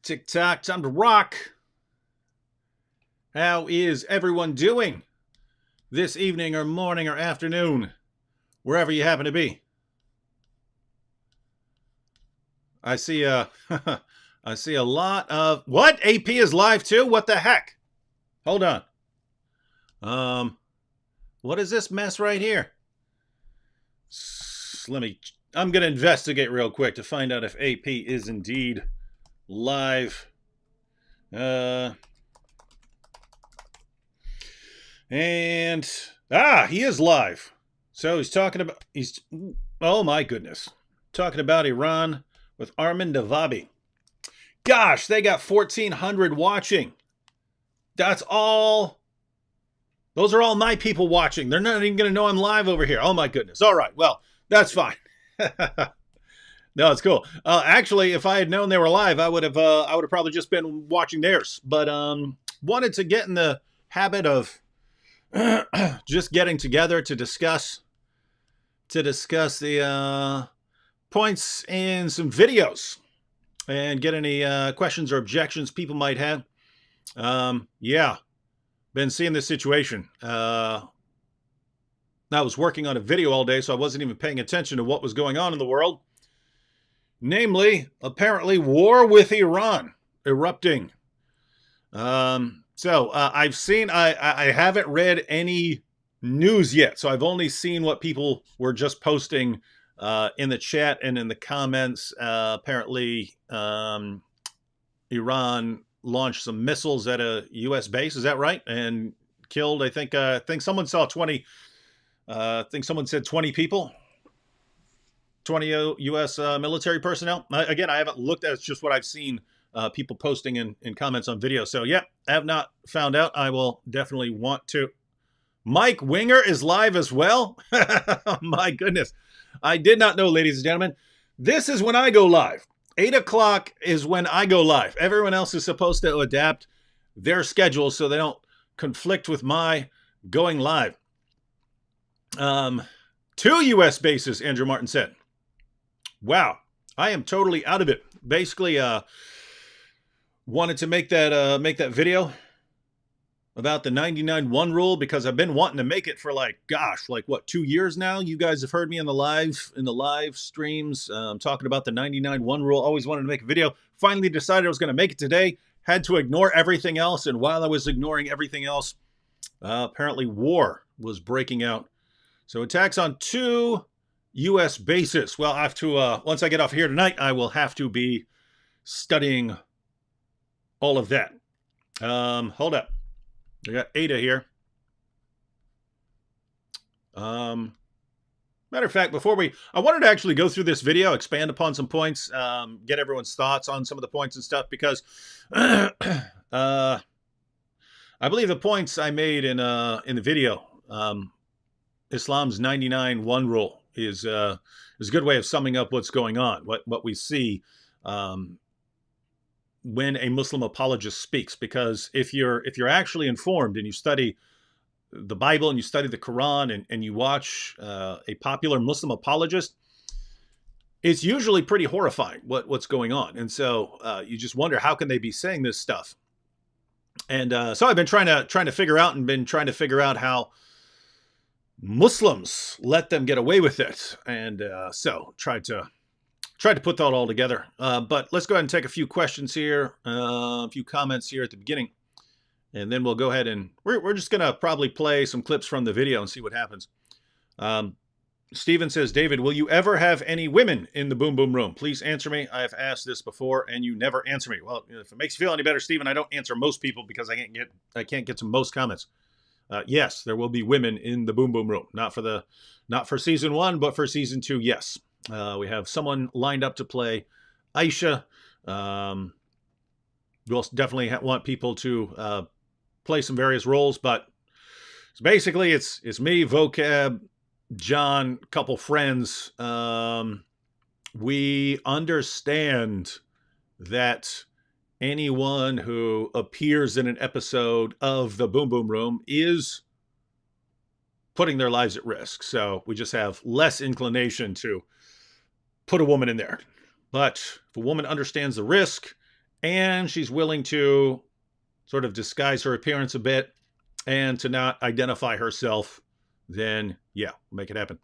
TikTok, time to rock. How is everyone doing this evening or morning or afternoon, wherever you happen to be? I see I see a lot of what? AP is live too? What the heck? Hold on. What is this mess right here? I'm gonna investigate real quick to find out if AP is indeed live. And he is live. So oh my goodness. Talking about Iran with Armin Davabi. Gosh, they got 1,400 watching. That's all. Those are all my people watching. They're not even going to know I'm live over here. Oh my goodness. All right. Well, that's fine. No, it's cool. Actually, if I had known they were live, I would have probably just been watching theirs. But wanted to get in the habit of just getting together to discuss the points in some videos and get any questions or objections people might have. Yeah, been seeing this situation. I was working on a video all day, so I wasn't even paying attention to what was going on in the world. Namely, apparently, war with Iran erupting. So I've seen, I haven't read any news yet. So I've only seen what people were just posting in the chat and in the comments. Apparently, Iran launched some missiles at a U.S. base. Is that right? And killed, I think someone saw 20, I think someone said 20 people. 20 U.S. Military personnel. Again, I haven't looked at it. It's just what I've seen people posting in comments on video. So, yeah, I have not found out. I will definitely want to. Mike Winger is live as well. Oh, my goodness. I did not know, ladies and gentlemen. This is when I go live. 8 o'clock is when I go live. Everyone else is supposed to adapt their schedules so they don't conflict with my going live. 2 U.S. bases, Andrew Martin said. Wow, I am totally out of it. Basically, wanted to make that video about the 99-1 rule because I've been wanting to make it for like 2 years now. You guys have heard me in the live streams talking about the 99-1 rule. Always wanted to make a video. Finally decided I was going to make it today. Had to ignore everything else, and while I was ignoring everything else, apparently war was breaking out. So attacks on 2 U.S. bases. Well, I have to, once I get off here tonight, I will have to be studying all of that. Hold up. I got Ada here. Matter of fact, I wanted to actually go through this video, expand upon some points, get everyone's thoughts on some of the points and stuff, because I believe the points I made in the video, Islam's 99-1 rule, is a good way of summing up what's going on, what we see when a Muslim apologist speaks. Because if you're actually informed and you study the Bible and you study the Quran and you watch a popular Muslim apologist, it's usually pretty horrifying what's going on. And so you just wonder, how can they be saying this stuff? And so I've been trying to figure out how Muslims let them get away with it, and so tried to put that all together. But let's go ahead and take a few questions here, a few comments here at the beginning, and then we'll go ahead and we're just gonna probably play some clips from the video and see what happens. Steven says, David, will you ever have any women in the Boom Boom Room? Please answer me. I have asked this before, and you never answer me. Well, if it makes you feel any better, Steven, I don't answer most people because I can't get to most comments. Yes, there will be women in the Boom Boom Room. Not for season 1, but for season 2, yes. We have someone lined up to play Aisha. We'll definitely want people to play some various roles, but basically it's me, Vocab, John, a couple friends. We understand that anyone who appears in an episode of the Boom Boom Room is putting their lives at risk. So we just have less inclination to put a woman in there. But if a woman understands the risk and she's willing to sort of disguise her appearance a bit and to not identify herself, then yeah, make it happen.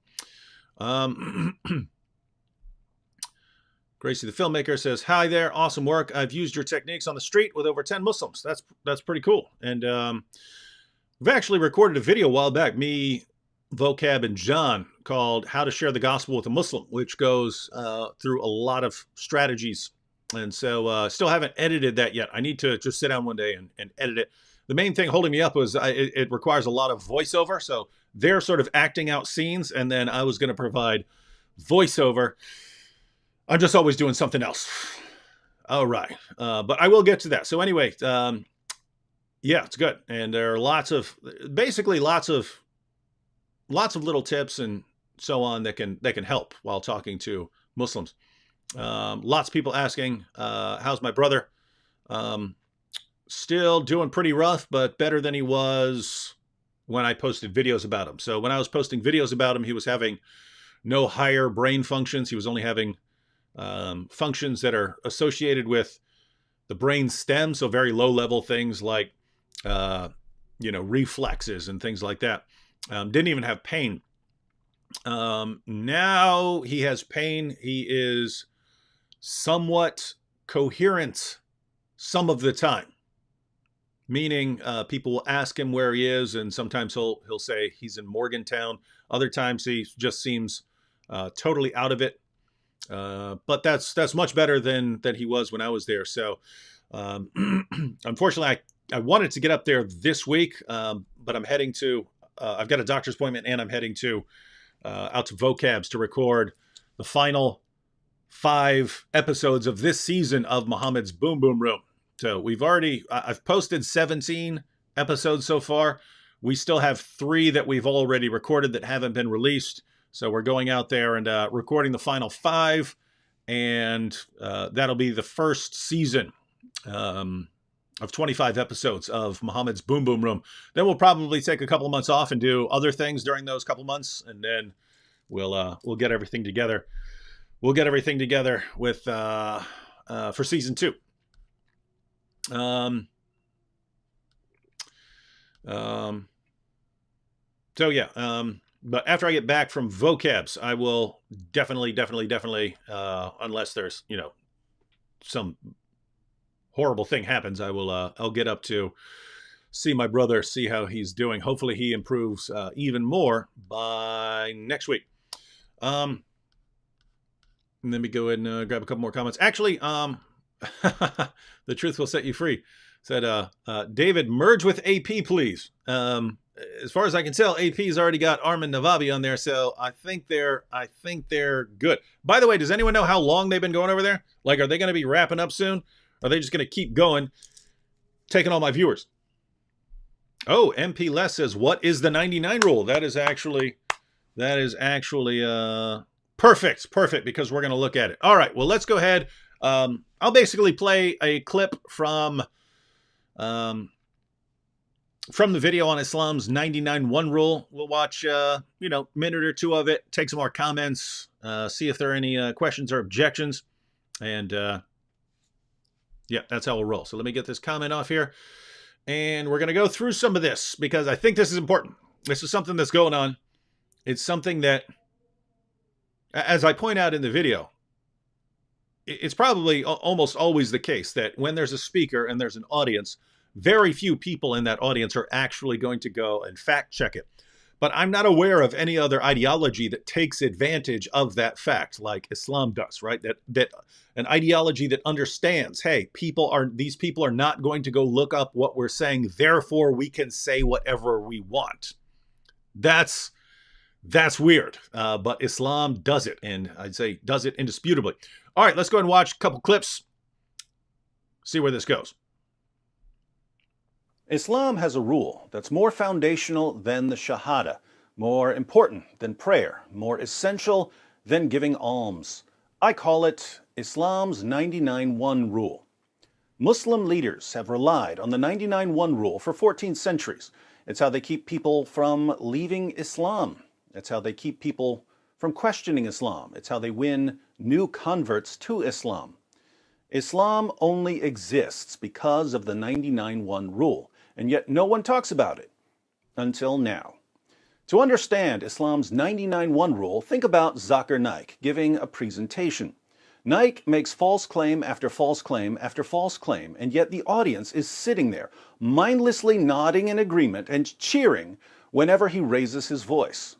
Gracie the filmmaker says, "Hi there, awesome work. I've used your techniques on the street with over 10 Muslims. That's pretty cool." And we've actually recorded a video a while back, me, Vocab, and John, called "How to Share the Gospel with a Muslim," which goes through a lot of strategies. And so still haven't edited that yet. I need to just sit down one day and edit it. The main thing holding me up was it requires a lot of voiceover. So they're sort of acting out scenes, and then I was going to provide voiceover. I'm just always doing something else. All right. But I will get to that. So anyway, yeah, it's good. And there are basically lots of little tips and so on that can help while talking to Muslims. Lots of people asking, how's my brother? Still doing pretty rough, but better than he was when I posted videos about him. So when I was posting videos about him, he was having no higher brain functions. He was only having functions that are associated with the brain stem. So very low level things like, reflexes and things like that. Didn't even have pain. Now he has pain. He is somewhat coherent some of the time, meaning people will ask him where he is, and sometimes he'll say he's in Morgantown. Other times he just seems totally out of it. But that's much better than he was when I was there. So unfortunately, I wanted to get up there this week, but I'm heading to I've got a doctor's appointment, and I'm heading to out to Vocabs to record the final 5 episodes of this season of Muhammad's Boom Boom Room. So I've posted 17 episodes so far. We still have 3 that we've already recorded that haven't been released. So we're going out there and recording the final 5, and that'll be the first season of 25 episodes of Muhammad's Boom Boom Room. Then we'll probably take a couple of months off and do other things during those couple months, and then we'll get everything together. We'll get everything together with for season 2. So yeah. But after I get back from Vocabs, I will definitely, unless there's, some horrible thing happens, I'll get up to see my brother, see how he's doing. Hopefully he improves even more by next week. Let me go ahead and grab a couple more comments. Actually, the truth will set you free. Said, David, merge with AP, please. As far as I can tell, AP's already got Armin Navabi on there, so I think they're good. By the way, does anyone know how long they've been going over there? Like, are they going to be wrapping up soon? Are they just going to keep going, taking all my viewers? Oh, MP Les says, what is the 99 rule? That is actually perfect, because we're going to look at it. All right, well, let's go ahead. I'll basically play a clip from the video on Islam's 99-1 rule. We'll watch, minute or 2 of it, take some more comments, see if there are any questions or objections. And yeah, that's how we'll roll. So let me get this comment off here. And we're going to go through some of this because I think this is important. This is something that's going on. It's something that, as I point out in the video, it's probably almost always the case that when there's a speaker and there's an audience, very few people in that audience are actually going to go and fact check it. But I'm not aware of any other ideology that takes advantage of that fact like Islam does, right? That an ideology that understands, hey, these people are not going to go look up what we're saying, therefore we can say whatever we want. That's weird, but Islam does it, and I'd say does it indisputably. All right, let's go ahead and watch a couple clips, see where this goes. Islam has a rule that's more foundational than the Shahada, more important than prayer, more essential than giving alms. I call it Islam's 99-1 rule. Muslim leaders have relied on the 99-1 rule for 14 centuries. It's how they keep people from leaving Islam. It's how they keep people from questioning Islam. It's how they win new converts to Islam. Islam only exists because of the 99-1 rule, and yet no one talks about it until now. To understand Islam's 99-1 rule, think about Zakir Naik giving a presentation. Naik makes false claim after false claim after false claim, and yet the audience is sitting there, mindlessly nodding in agreement and cheering whenever he raises his voice.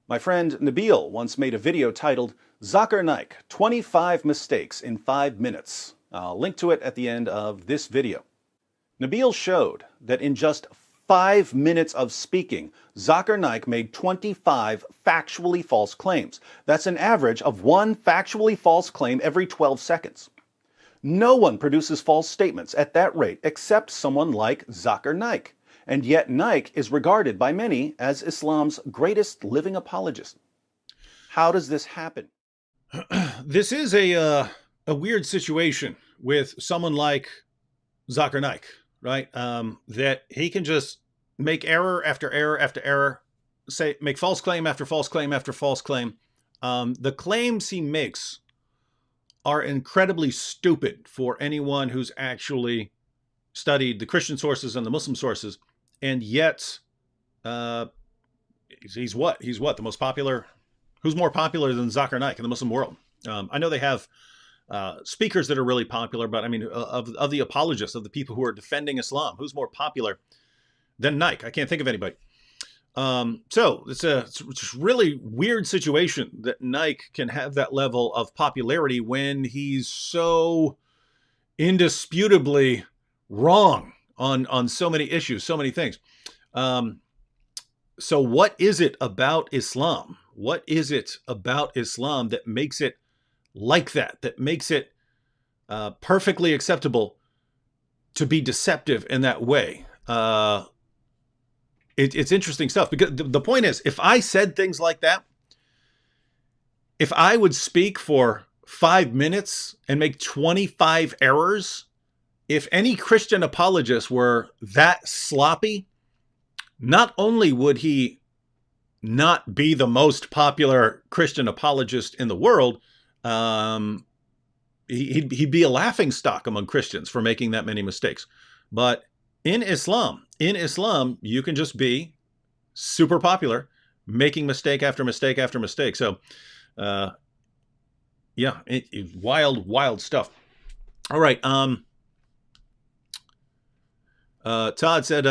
My friend Nabil once made a video titled Zakir Naik, 25 Mistakes in 5 Minutes. I'll link to it at the end of this video. Nabil showed that in just 5 minutes of speaking, Zakir Naik made 25 factually false claims. That's an average of one factually false claim every 12 seconds. No one produces false statements at that rate except someone like Zakir Naik. And yet Naik is regarded by many as Islam's greatest living apologist. How does this happen? This is a weird situation with someone like Zakir Naik, right? That he can just make error after error after error, make false claim after false claim after false claim. The claims he makes are incredibly stupid for anyone who's actually studied the Christian sources and the Muslim sources, and yet he's what? He's what? The most popular? Who's more popular than Zakir Naik in the Muslim world? I know they have speakers that are really popular, but I mean, of the apologists, of the people who are defending Islam, who's more popular than Naik? I can't think of anybody. So it's a really weird situation that Naik can have that level of popularity when he's so indisputably wrong on so many issues, so many things. So what is it about Islam? What is it about Islam that makes it like that? That makes it perfectly acceptable to be deceptive in that way? It's interesting stuff, because the point is, if I said things like that, if I would speak for 5 minutes and make 25 errors, if any Christian apologist were that sloppy, not only would he not be the most popular Christian apologist in the world, he'd be a laughingstock among Christians for making that many mistakes. But in Islam, you can just be super popular, making mistake after mistake after mistake. So, yeah, wild stuff. All right. Todd said,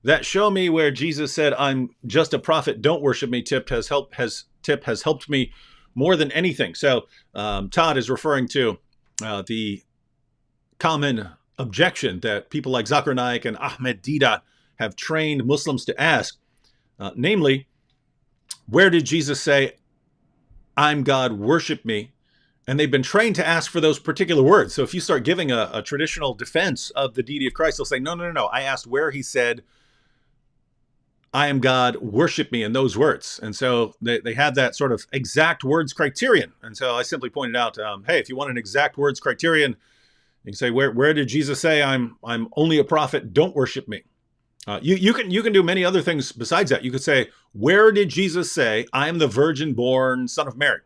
that show me where Jesus said, "I'm just a prophet, don't worship me," tip has helped me more than anything. So Todd is referring to the common objection that people like Zakir Naik and Ahmed Deedat have trained Muslims to ask, namely, where did Jesus say, "I'm God, worship me"? And they've been trained to ask for those particular words. So if you start giving a traditional defense of the deity of Christ, they'll say, no. I asked where he said, "I am God, worship me," in those words. And so they had that sort of exact words criterion. And so I simply pointed out, hey, if you want an exact words criterion, you can say, where did Jesus say, I'm only a prophet, don't worship me"? You can do many other things besides that. You could say, where did Jesus say, "I am the virgin-born son of Mary"?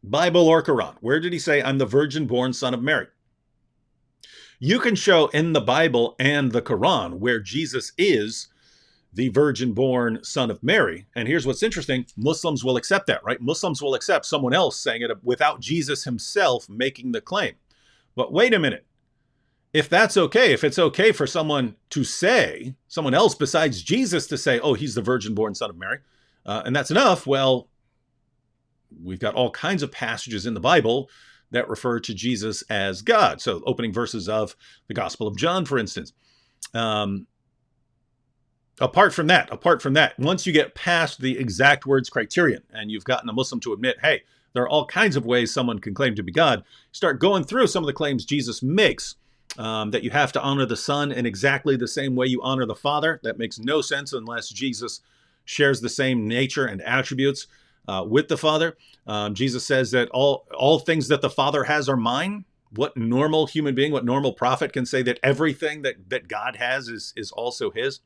Bible or Quran. Where did he say, "I'm the virgin-born son of Mary"? You can show in the Bible and the Quran where Jesus is the virgin-born son of Mary. And here's what's interesting. Muslims will accept that, right? Muslims will accept someone else saying it without Jesus himself making the claim. But wait a minute. If that's okay, if it's okay for someone to say, someone else besides Jesus to say, "Oh, he's the virgin-born son of Mary," and that's enough, well, we've got all kinds of passages in the Bible that refer to Jesus as God. So opening verses of the Gospel of John, for instance. Apart from that, once you get past the exact words criterion and you've gotten a Muslim to admit, hey, there are all kinds of ways someone can claim to be God, start going through some of the claims Jesus makes, that you have to honor the Son in exactly the same way you honor the Father. That makes no sense unless Jesus shares the same nature and attributes with the Father. Jesus says that all things that the Father has are mine. What normal human being, what normal prophet can say that everything that God has is also his?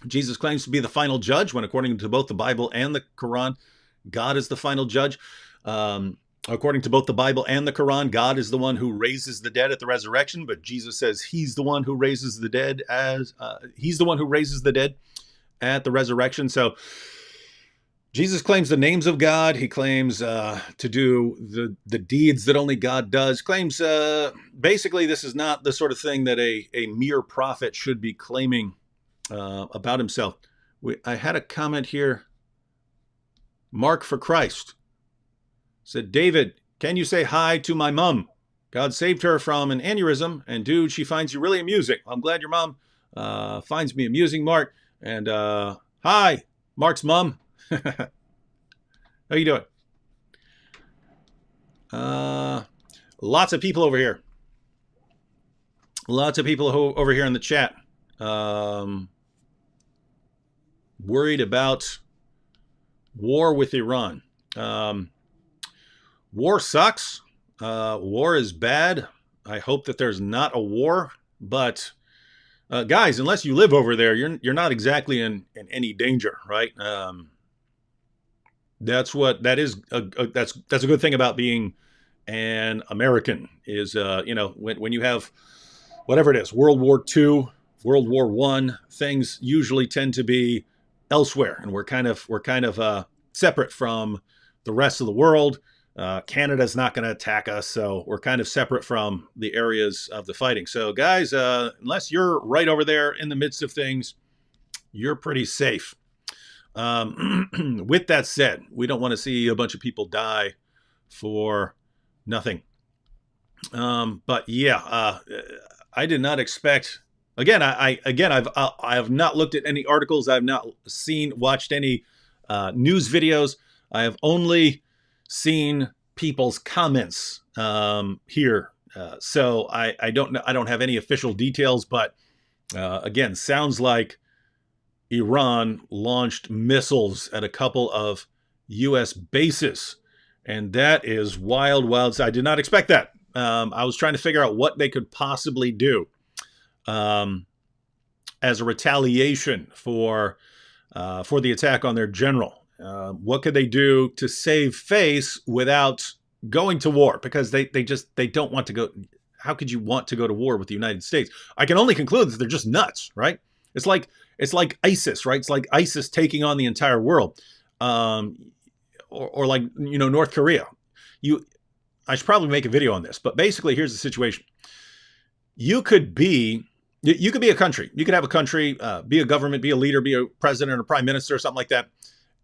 Jesus claims to be the final judge when, according to both the Bible and the Quran, God is the final judge. According to both the Bible and the Quran, God is the one who raises the dead at the resurrection, but Jesus says he's the one who raises the dead at the resurrection. So Jesus claims the names of God. He claims to do the deeds that only God does. Claims basically this is not the sort of thing that a mere prophet should be claiming about himself. I had a comment here. Mark for Christ said, David, can you say hi to my mom? God saved her from an aneurysm, and dude, she finds you really amusing. I'm glad your mom finds me amusing, Mark. And hi, Mark's mom. How you doing? Lots of people over here. Lots of people over here in the chat. Worried about war with Iran. War sucks. War is bad. I hope that there's not a war. But guys, unless you live over there, you're not exactly in any danger, right? That's a good thing about being an American is when you have whatever it is, World War II, World War I, things usually tend to be elsewhere, and we're kind of separate from the rest of the world. Canada's not going to attack us, so we're kind of separate from the areas of the fighting. So guys, unless you're right over there in the midst of things, you're pretty safe. With that said, we don't want to see a bunch of people die for nothing. But yeah, I did not expect. Again, I have not looked at any articles. I've not watched any news videos. I have only seen people's comments here. So I don't know. I don't have any official details, but again, sounds like Iran launched missiles at a couple of U.S. bases, and that is wild, wild. I did not expect that. I was trying to figure out what they could possibly do as a retaliation for the attack on their general. What could they do to save face without going to war? Because they don't want to go. How could you want to go to war with the United States? I can only conclude that they're just nuts, right? It's like ISIS, right? It's like ISIS taking on the entire world, or like North Korea. I should probably make a video on this, but basically, here's the situation: you could be a country, you could have a country, be a government, be a leader, be a president or prime minister or something like that,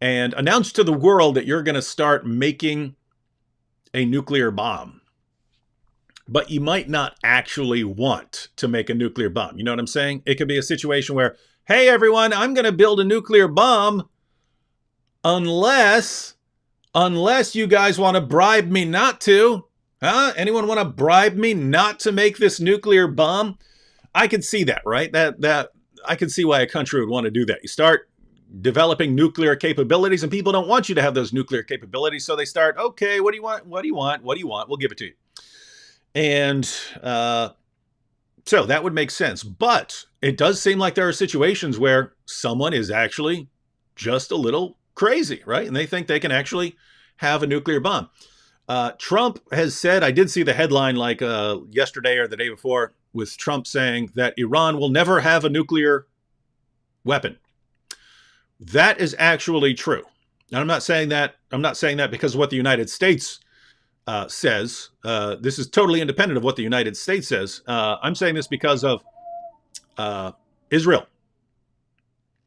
and announce to the world that you're going to start making a nuclear bomb. But you might not actually want to make a nuclear bomb. You know what I'm saying? It could be a situation where, hey, everyone, I'm going to build a nuclear bomb unless you guys want to bribe me not to. Huh? Anyone want to bribe me not to make this nuclear bomb? I could see that, right? That I could see why a country would want to do that. You start developing nuclear capabilities, and people don't want you to have those nuclear capabilities, so they start, okay, what do you want? What do you want? What do you want? We'll give it to you. And so that would make sense. But it does seem like there are situations where someone is actually just a little crazy, right? And they think they can actually have a nuclear bomb. Trump has said, I did see the headline like yesterday or the day before, with Trump saying that Iran will never have a nuclear weapon. That is actually true. And I'm not saying that because of what the United States says. This is totally independent of what the United States says. I'm saying this because of Israel.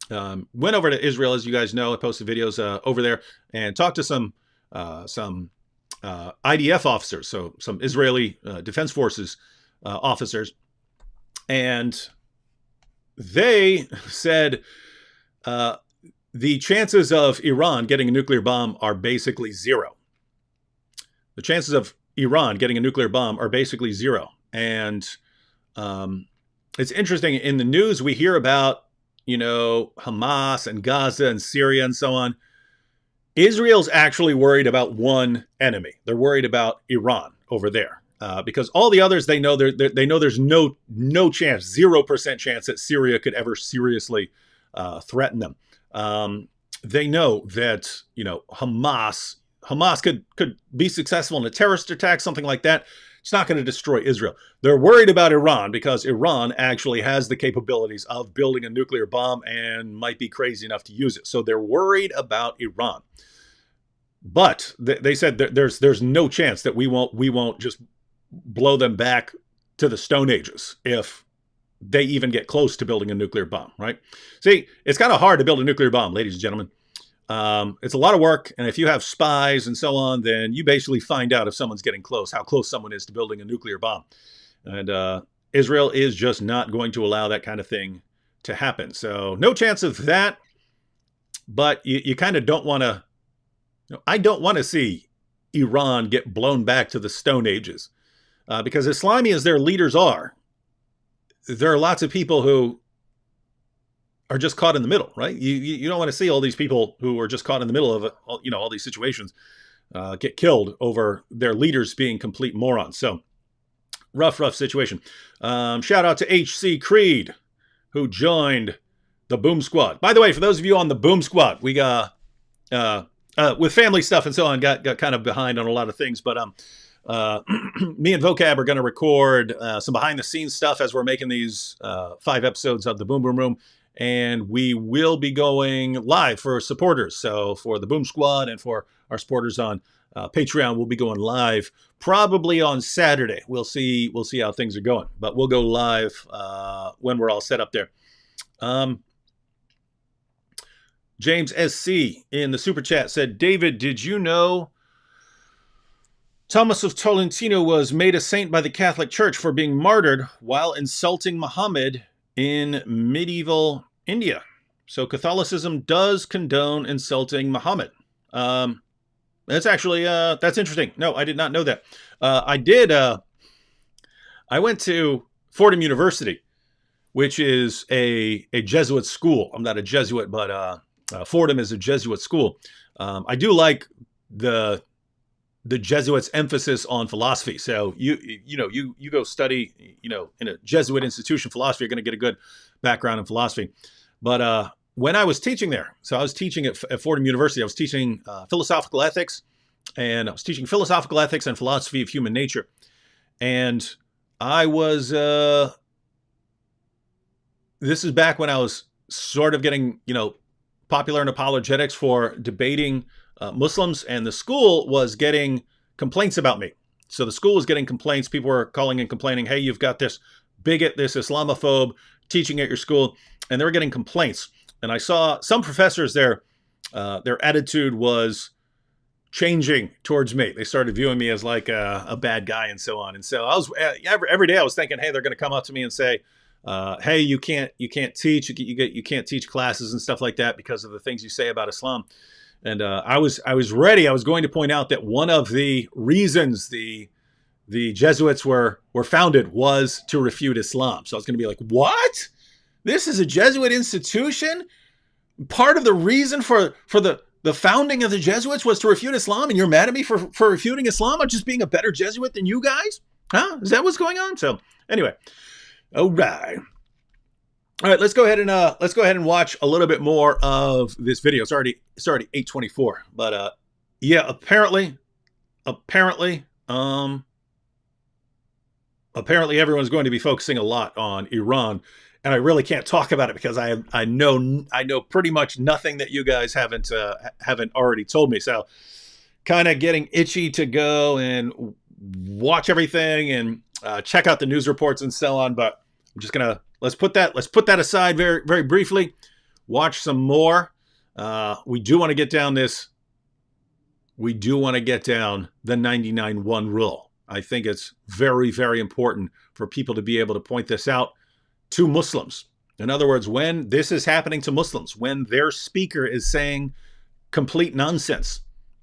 Went over to Israel, as you guys know. I posted videos over there and talked to some IDF officers, so some Israeli Defense Forces officers, and they said the chances of Iran getting a nuclear bomb are basically zero. The chances of Iran getting a nuclear bomb are basically zero. And it's interesting, in the news we hear about, Hamas and Gaza and Syria and so on. Israel's actually worried about one enemy. They're worried about Iran over there. Because all the others, they know there's no chance, 0% chance that Syria could ever seriously threaten them. They know that Hamas Hamas could be successful in a terrorist attack, something like that. It's not going to destroy Israel. They're worried about Iran because Iran actually has the capabilities of building a nuclear bomb and might be crazy enough to use it. So they're worried about Iran. But they said there's no chance that we won't just blow them back to the Stone Ages if they even get close to building a nuclear bomb, right? See, it's kind of hard to build a nuclear bomb, ladies and gentlemen. It's a lot of work, and if you have spies and so on, then you basically find out if someone's getting close, how close someone is to building a nuclear bomb. And Israel is just not going to allow that kind of thing to happen. So no chance of that, but you kind of don't want to, I don't want to see Iran get blown back to the Stone Ages, because as slimy as their leaders are, there are lots of people who are just caught in the middle, right? You don't want to see all these people who are just caught in the middle of all these situations get killed over their leaders being complete morons. So rough situation. Shout out to HC Creed, who joined the Boom Squad. By the way, for those of you on the Boom Squad, we got with family stuff and so on, got kind of behind on a lot of things, but me and Vocab are going to record some behind the scenes stuff as we're making these 5 episodes of the Boom Boom Room, and we will be going live for supporters. So for the Boom Squad and for our supporters on Patreon, we'll be going live probably on Saturday. We'll see how things are going, but we'll go live when we're all set up there. James SC in the super chat said, David, did you know Thomas of Tolentino was made a saint by the Catholic Church for being martyred while insulting Muhammad in medieval India? So Catholicism does condone insulting Muhammad. That's actually, that's interesting. No, I did not know that. I went to Fordham University, which is a Jesuit school. I'm not a Jesuit, but Fordham is a Jesuit school. I do like the Jesuits' emphasis on philosophy. So you go study, in a Jesuit institution, philosophy, you're going to get a good background in philosophy. But when I was teaching there, so I was teaching at Fordham University, I was teaching philosophical ethics, and I was teaching philosophical ethics and philosophy of human nature. And I was, this is back when I was sort of getting, popular in apologetics for debating Muslims, and the school was getting complaints about me. So the school was getting complaints. People were calling and complaining, hey, you've got this bigot, this Islamophobe teaching at your school, and they were getting complaints. And I saw some professors there, their attitude was changing towards me. They started viewing me as like a bad guy and so on. And so I was every day I was thinking, hey, they're going to come up to me and say, hey, you can't teach, you can't teach classes and stuff like that because of the things you say about Islam. And I was ready. I was going to point out that one of the reasons the Jesuits were founded was to refute Islam. So I was going to be like, what? This is a Jesuit institution? Part of the reason for the founding of the Jesuits was to refute Islam, and you're mad at me for refuting Islam? I'm just being a better Jesuit than you guys? Huh? Is that what's going on? So anyway, all right. All right, let's go ahead and watch a little bit more of this video. It's already 8:24, but yeah, apparently everyone's going to be focusing a lot on Iran, and I really can't talk about it because I know pretty much nothing that you guys haven't already told me. So, kind of getting itchy to go and watch everything and check out the news reports and so on. But I'm just gonna let's put that aside very very briefly. Watch some more. We do want to get down the 99-1 rule. I think it's very, very important for people to be able to point this out to Muslims. In other words, when this is happening to Muslims, when their speaker is saying complete nonsense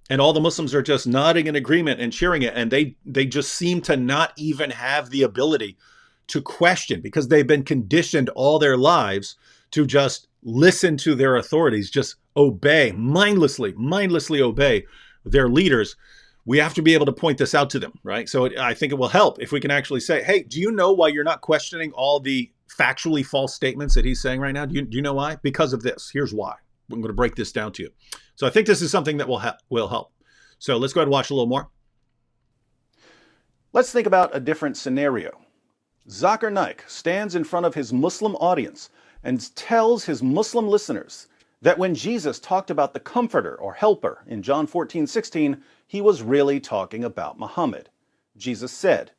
and all the Muslims are just nodding in agreement and cheering it, and they just seem to not even have the ability to question because they've been conditioned all their lives to just listen to their authorities, just obey, mindlessly obey their leaders. We have to be able to point this out to them, right? So I think it will help if we can actually say, hey, do you know why you're not questioning all the factually false statements that he's saying right now? Do you know why? Because of this. Here's why. I'm going to break this down to you. So I think this is something that will help. So let's go ahead and watch a little more. Let's think about a different scenario. Zakir Naik stands in front of his Muslim audience and tells his Muslim listeners that when Jesus talked about the Comforter or Helper in John 14:16, he was really talking about Muhammad. Jesus said,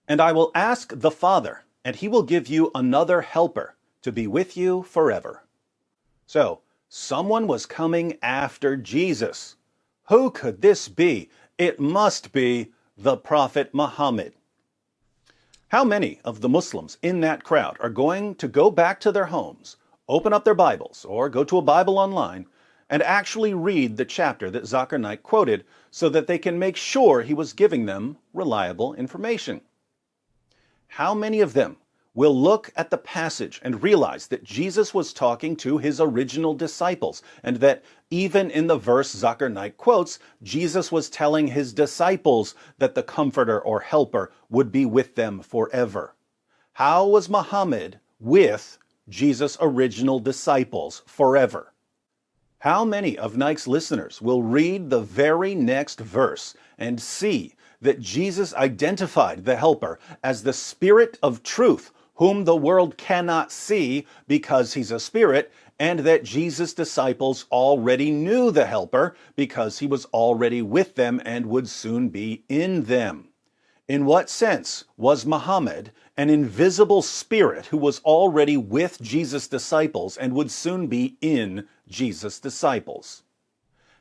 "And I will ask the Father, and he will give you another helper to be with you forever." So, someone was coming after Jesus. Who could this be? It must be the Prophet Muhammad. How many of the Muslims in that crowd are going to go back to their homes, open up their Bibles, or go to a Bible online, and actually read the chapter that Zakir Naik quoted so that they can make sure he was giving them reliable information? How many of them will look at the passage and realize that Jesus was talking to his original disciples, and that even in the verse Zakir Naik quotes, Jesus was telling his disciples that the Comforter or Helper would be with them forever? How was Muhammad with Jesus' original disciples forever? How many of Naik's listeners will read the very next verse and see that Jesus identified the Helper as the Spirit of truth, whom the world cannot see because he's a spirit, and that Jesus' disciples already knew the Helper because he was already with them and would soon be in them? In what sense was Muhammad an invisible spirit who was already with Jesus' disciples and would soon be in Jesus' disciples?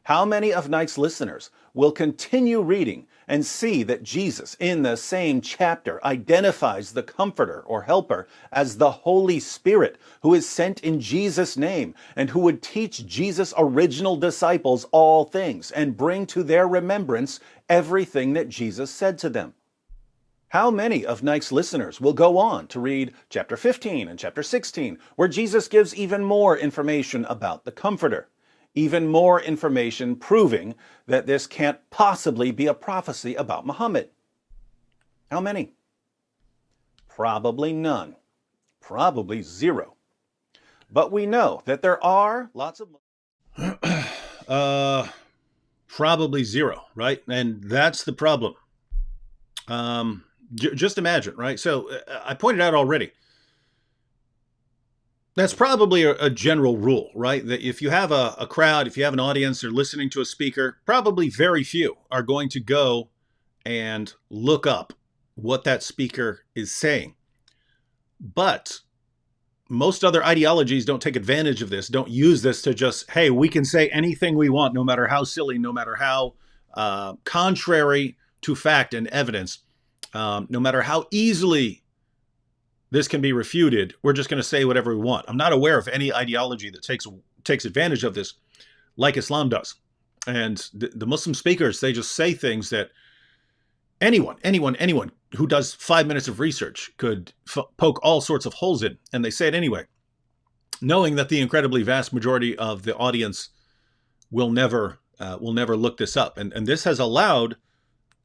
How many of Naik's listeners will continue reading and see that Jesus, in the same chapter, identifies the Comforter or Helper as the Holy Spirit, who is sent in Jesus' name and who would teach Jesus' original disciples all things and bring to their remembrance everything that Jesus said to them? How many of Naik's listeners will go on to read chapter 15 and chapter 16, where Jesus gives even more information about the Comforter? Even more information proving that this can't possibly be a prophecy about Muhammad. How many? Probably none. Probably zero. But we know that there are lots of... Probably zero, right? And that's the problem. Just imagine, right? So I pointed out already, that's probably a general rule, right? That if you have a crowd, if you have an audience, or listening to a speaker, probably very few are going to go and look up what that speaker is saying. But most other ideologies don't take advantage of this, don't use this to just, hey, we can say anything we want, no matter how silly, no matter how contrary to fact and evidence, no matter how easily this can be refuted, we're just going to say whatever we want. I'm not aware of any ideology that takes advantage of this like Islam does. And the Muslim speakers, they just say things that anyone who does 5 minutes of research could poke all sorts of holes in, and they say it anyway, knowing that the incredibly vast majority of the audience will never look this up. And this has allowed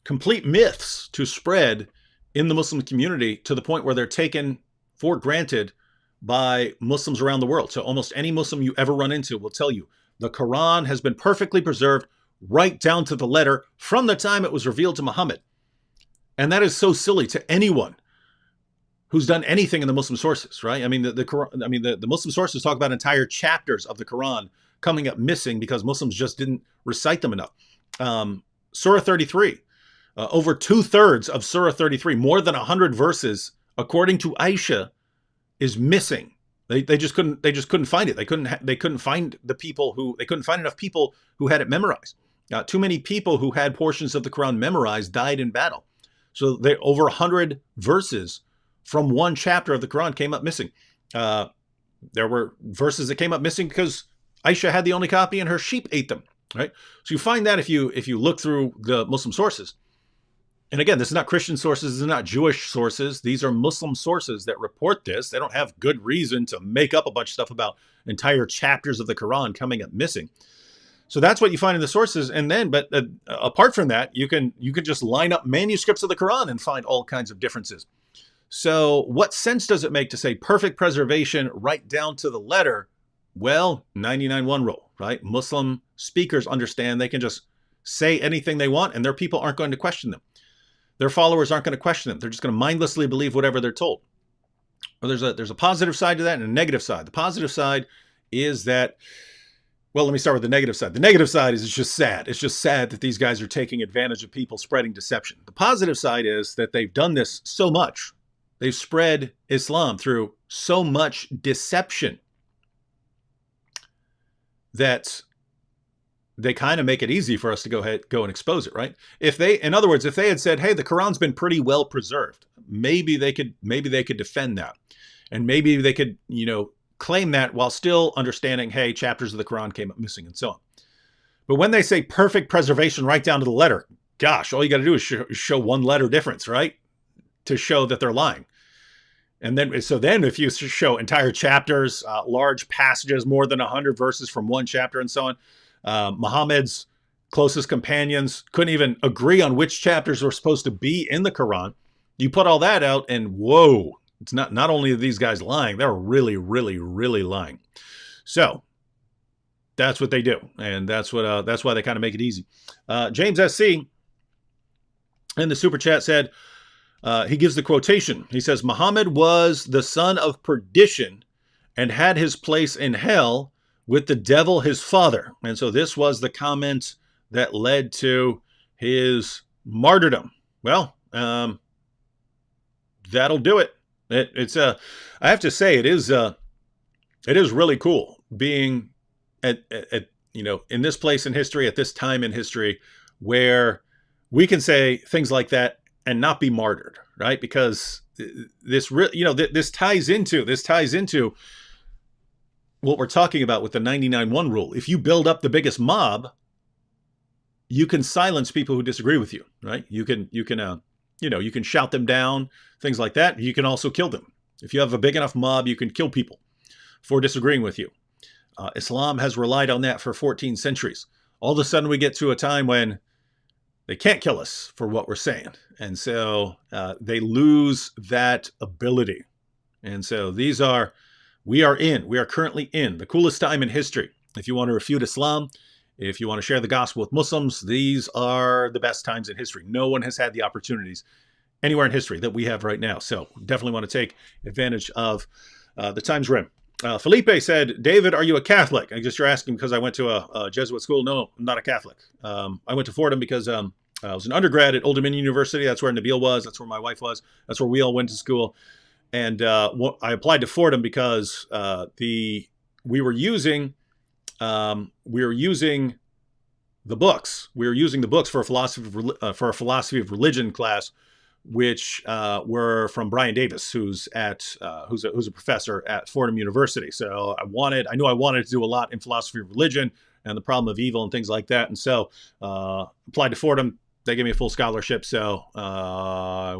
complete myths to spread in the Muslim community to the point where they're taken for granted by Muslims around the world. So almost any Muslim you ever run into will tell you the Quran has been perfectly preserved right down to the letter from the time it was revealed to Muhammad. And that is so silly to anyone who's done anything in the Muslim sources, right? I mean, the Muslim sources talk about entire chapters of the Quran coming up missing because Muslims just didn't recite them enough. Surah 33. Over 2/3 of Surah 33, more than 100 verses, according to Aisha, is missing. They just couldn't find it. They couldn't find enough people who had it memorized. Too many people who had portions of the Quran memorized died in battle. So over 100 verses from one chapter of the Quran came up missing. There were verses that came up missing because Aisha had the only copy and her sheep ate them. Right. So you find that if you look through the Muslim sources. And again, this is not Christian sources, this is not Jewish sources. These are Muslim sources that report this. They don't have good reason to make up a bunch of stuff about entire chapters of the Quran coming up missing. So that's what you find in the sources. And then, but apart from that, you can just line up manuscripts of the Quran and find all kinds of differences. So what sense does it make to say perfect preservation right down to the letter? Well, 99-1 rule, right? Muslim speakers understand they can just say anything they want, and their people aren't going to question them. Their followers aren't going to question them. They're just going to mindlessly believe whatever they're told. Well, there's a positive side to that and a negative side. The positive side is that, well, let me start with the negative side. The negative side is it's just sad. It's just sad that these guys are taking advantage of people spreading deception. The positive side is that they've done this so much. They've spread Islam through so much deception that they kind of make it easy for us to go and expose it, right? In other words, if they had said, "Hey, the Quran's been pretty well preserved," maybe they could defend that, and maybe they could, claim that while still understanding, hey, chapters of the Quran came up missing and so on. But when they say perfect preservation right down to the letter, gosh, all you got to do is show one letter difference, right, to show that they're lying. And then if you show entire chapters, large passages, more than 100 verses from one chapter and so on, Muhammad's closest companions couldn't even agree on which chapters were supposed to be in the Quran. You put all that out and whoa, it's not only are these guys lying, they're really, really, really lying. So that's what they do. And that's why they kind of make it easy. James SC in the super chat said, he gives the quotation. He says, Muhammad was the son of perdition and had his place in hell with the devil, his father. And so this was the comment that led to his martyrdom. Well, that'll do it. I have to say, it is really cool being at in this place in history, at this time in history, where we can say things like that and not be martyred, right? Because this ties into what we're talking about with the 99-1 rule. If you build up the biggest mob, you can silence people who disagree with you, right? You can shout them down, things like that. You can also kill them. If you have a big enough mob, you can kill people for disagreeing with you. Islam has relied on that for 14 centuries. All of a sudden we get to a time when they can't kill us for what we're saying. And so they lose that ability. And so we are currently in the coolest time in history. If you want to refute Islam, if you want to share the gospel with Muslims, these are the best times in history. No one has had the opportunities anywhere in history that we have right now. So definitely want to take advantage of the times we're in. Felipe said, David, are you a Catholic? I guess you're asking because I went to a Jesuit school. No, I'm not a Catholic. I went to Fordham because I was an undergrad at Old Dominion University. That's where Nabil was. That's where my wife was. That's where we all went to school. And I applied to Fordham because we were using the books. We were using the books for a philosophy of religion class, which were from Brian Davis, who's a professor at Fordham University. So I knew I wanted to do a lot in philosophy of religion and the problem of evil and things like that. And so applied to Fordham. They gave me a full scholarship, so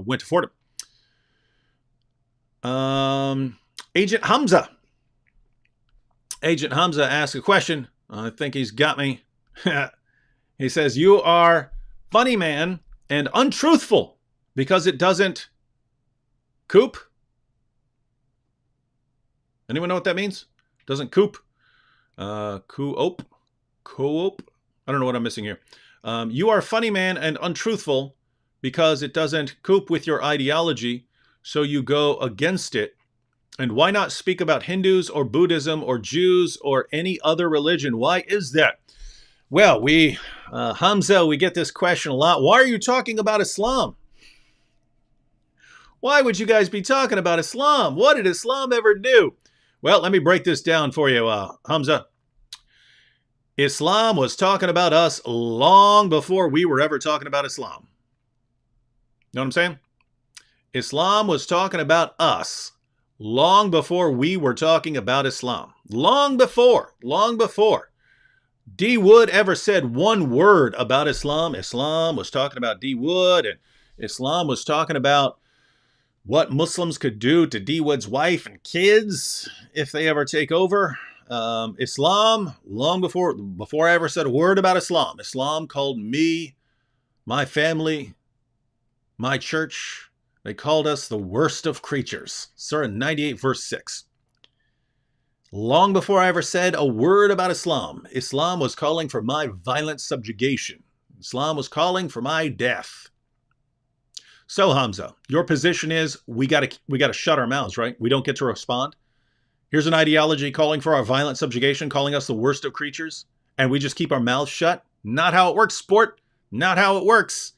went to Fordham. Agent Hamza asked a question. I think he's got me. He says, you are funny man and untruthful because it doesn't coop. Anyone know what that means? Doesn't coop. Co-op. I don't know what I'm missing here. You are funny man and untruthful because it doesn't coop with your ideology, so you go against it. And why not speak about Hindus or Buddhism or Jews or any other religion? Why is that? Well, Hamza, we get this question a lot. Why are you talking about Islam? Why would you guys be talking about Islam? What did Islam ever do? Well, let me break this down for you, Hamza. Islam was talking about us long before we were ever talking about Islam. You know what I'm saying? Islam was talking about us long before we were talking about Islam. Long before D. Wood ever said one word about Islam, Islam was talking about D. Wood, and Islam was talking about what Muslims could do to D. Wood's wife and kids if they ever take over. Islam, long before I ever said a word about Islam, Islam called me, my family, my church, they called us the worst of creatures. Surah 98, verse 6. Long before I ever said a word about Islam, Islam was calling for my violent subjugation. Islam was calling for my death. So Hamza, your position is we got to shut our mouths, right? We don't get to respond. Here's an ideology calling for our violent subjugation, calling us the worst of creatures, and we just keep our mouths shut? Not how it works, sport. Not how it works.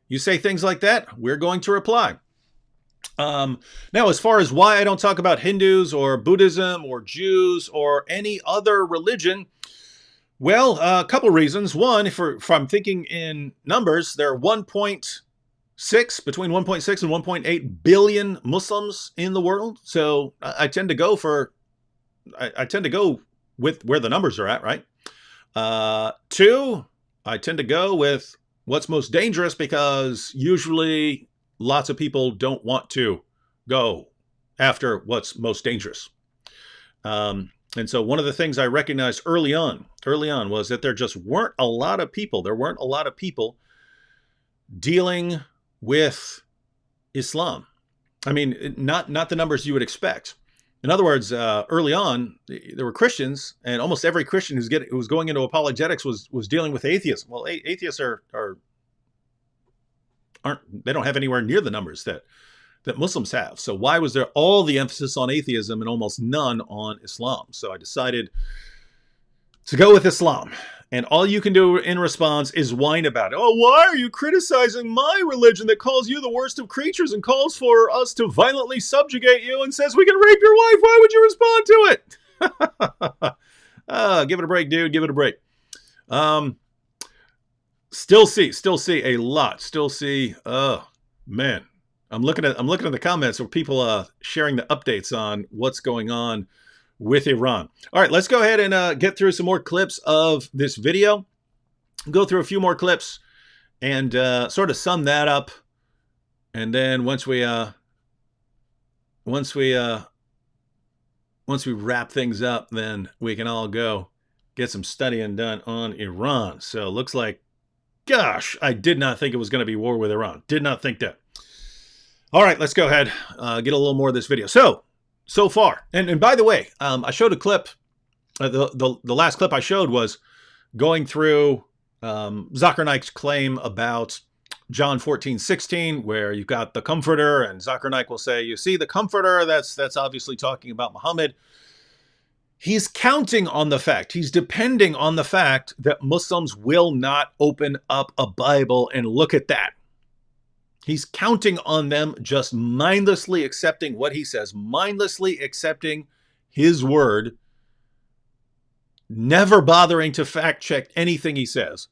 You say things like that, we're going to reply. Now, as far as why I don't talk about Hindus or Buddhism or Jews or any other religion, well, a couple reasons. One, if I'm thinking in numbers, there are between 1.6 and 1.8 billion Muslims in the world. So I tend to go with where the numbers are at, right? Two, I tend to go with what's most dangerous because usually lots of people don't want to go after what's most dangerous. And so one of the things I recognized early on was that there just weren't a lot of people. There weren't a lot of people dealing with Islam. I mean, not the numbers you would expect. In other words, early on, there were Christians, and almost every Christian who was going into apologetics was dealing with atheism. Well, atheists they don't have anywhere near the numbers that Muslims have. So why was there all the emphasis on atheism and almost none on Islam? So I decided to go with Islam. And all you can do in response is whine about it. Oh, why are you criticizing my religion that calls you the worst of creatures and calls for us to violently subjugate you and says we can rape your wife? Why would you respond to it? Give it a break, dude. Give it a break. Still see a lot. Still see, oh, man. I'm looking at the comments where people sharing the updates on what's going on with Iran. All right, let's go ahead and get through some more clips of this video. Go through a few more clips and sort of sum that up. And then once we wrap things up, then we can all go get some studying done on Iran. So looks like, gosh, I did not think it was going to be war with Iran. Did not think that. All right, let's go ahead, get a little more of this video. So far, and by the way, I showed a clip. The last clip I showed was going through Zakir Naik's claim about John 14:16, where you've got the Comforter, and Zakir Naik will say, "You see, the Comforter. That's obviously talking about Muhammad." He's counting on the fact, he's depending on the fact that Muslims will not open up a Bible and look at that. He's counting on them just mindlessly accepting what he says, mindlessly accepting his word, never bothering to fact check anything he says.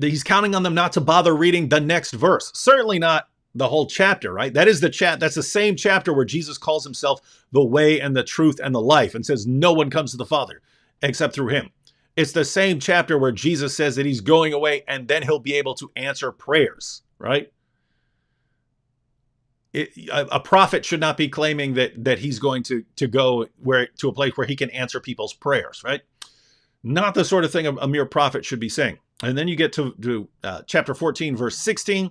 He's counting on them not to bother reading the next verse. Certainly not the whole chapter, right? That's the same chapter where Jesus calls himself the way and the truth and the life and says no one comes to the Father except through him. It's the same chapter where Jesus says that he's going away and then he'll be able to answer prayers, right? A prophet should not be claiming that he's going to go to a place where he can answer people's prayers, right? Not the sort of thing a mere prophet should be saying. And then you get to chapter 14, verse 16,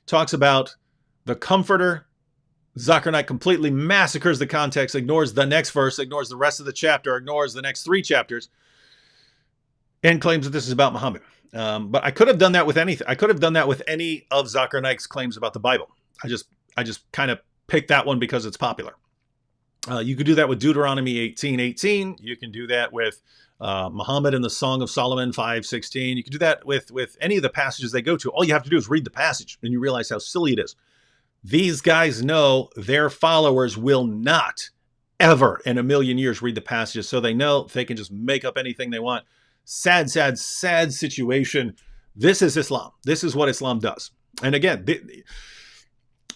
talks about the Comforter. Zakir Naik completely massacres the context, ignores the next verse, ignores the rest of the chapter, ignores the next 3 chapters, and claims that this is about Muhammad. But I could have done that with anything. I could have done that with any of Zakir Naik's claims about the Bible. I just kind of picked that one because it's popular. You could do that with Deuteronomy 18:18. You can do that with Muhammad in the Song of Solomon 5:16. You can do that with any of the passages they go to. All you have to do is read the passage and you realize how silly it is. These guys know their followers will not ever in a million years read the passages, so they know they can just make up anything they want. Sad situation. This is Islam. This is what Islam does. And again,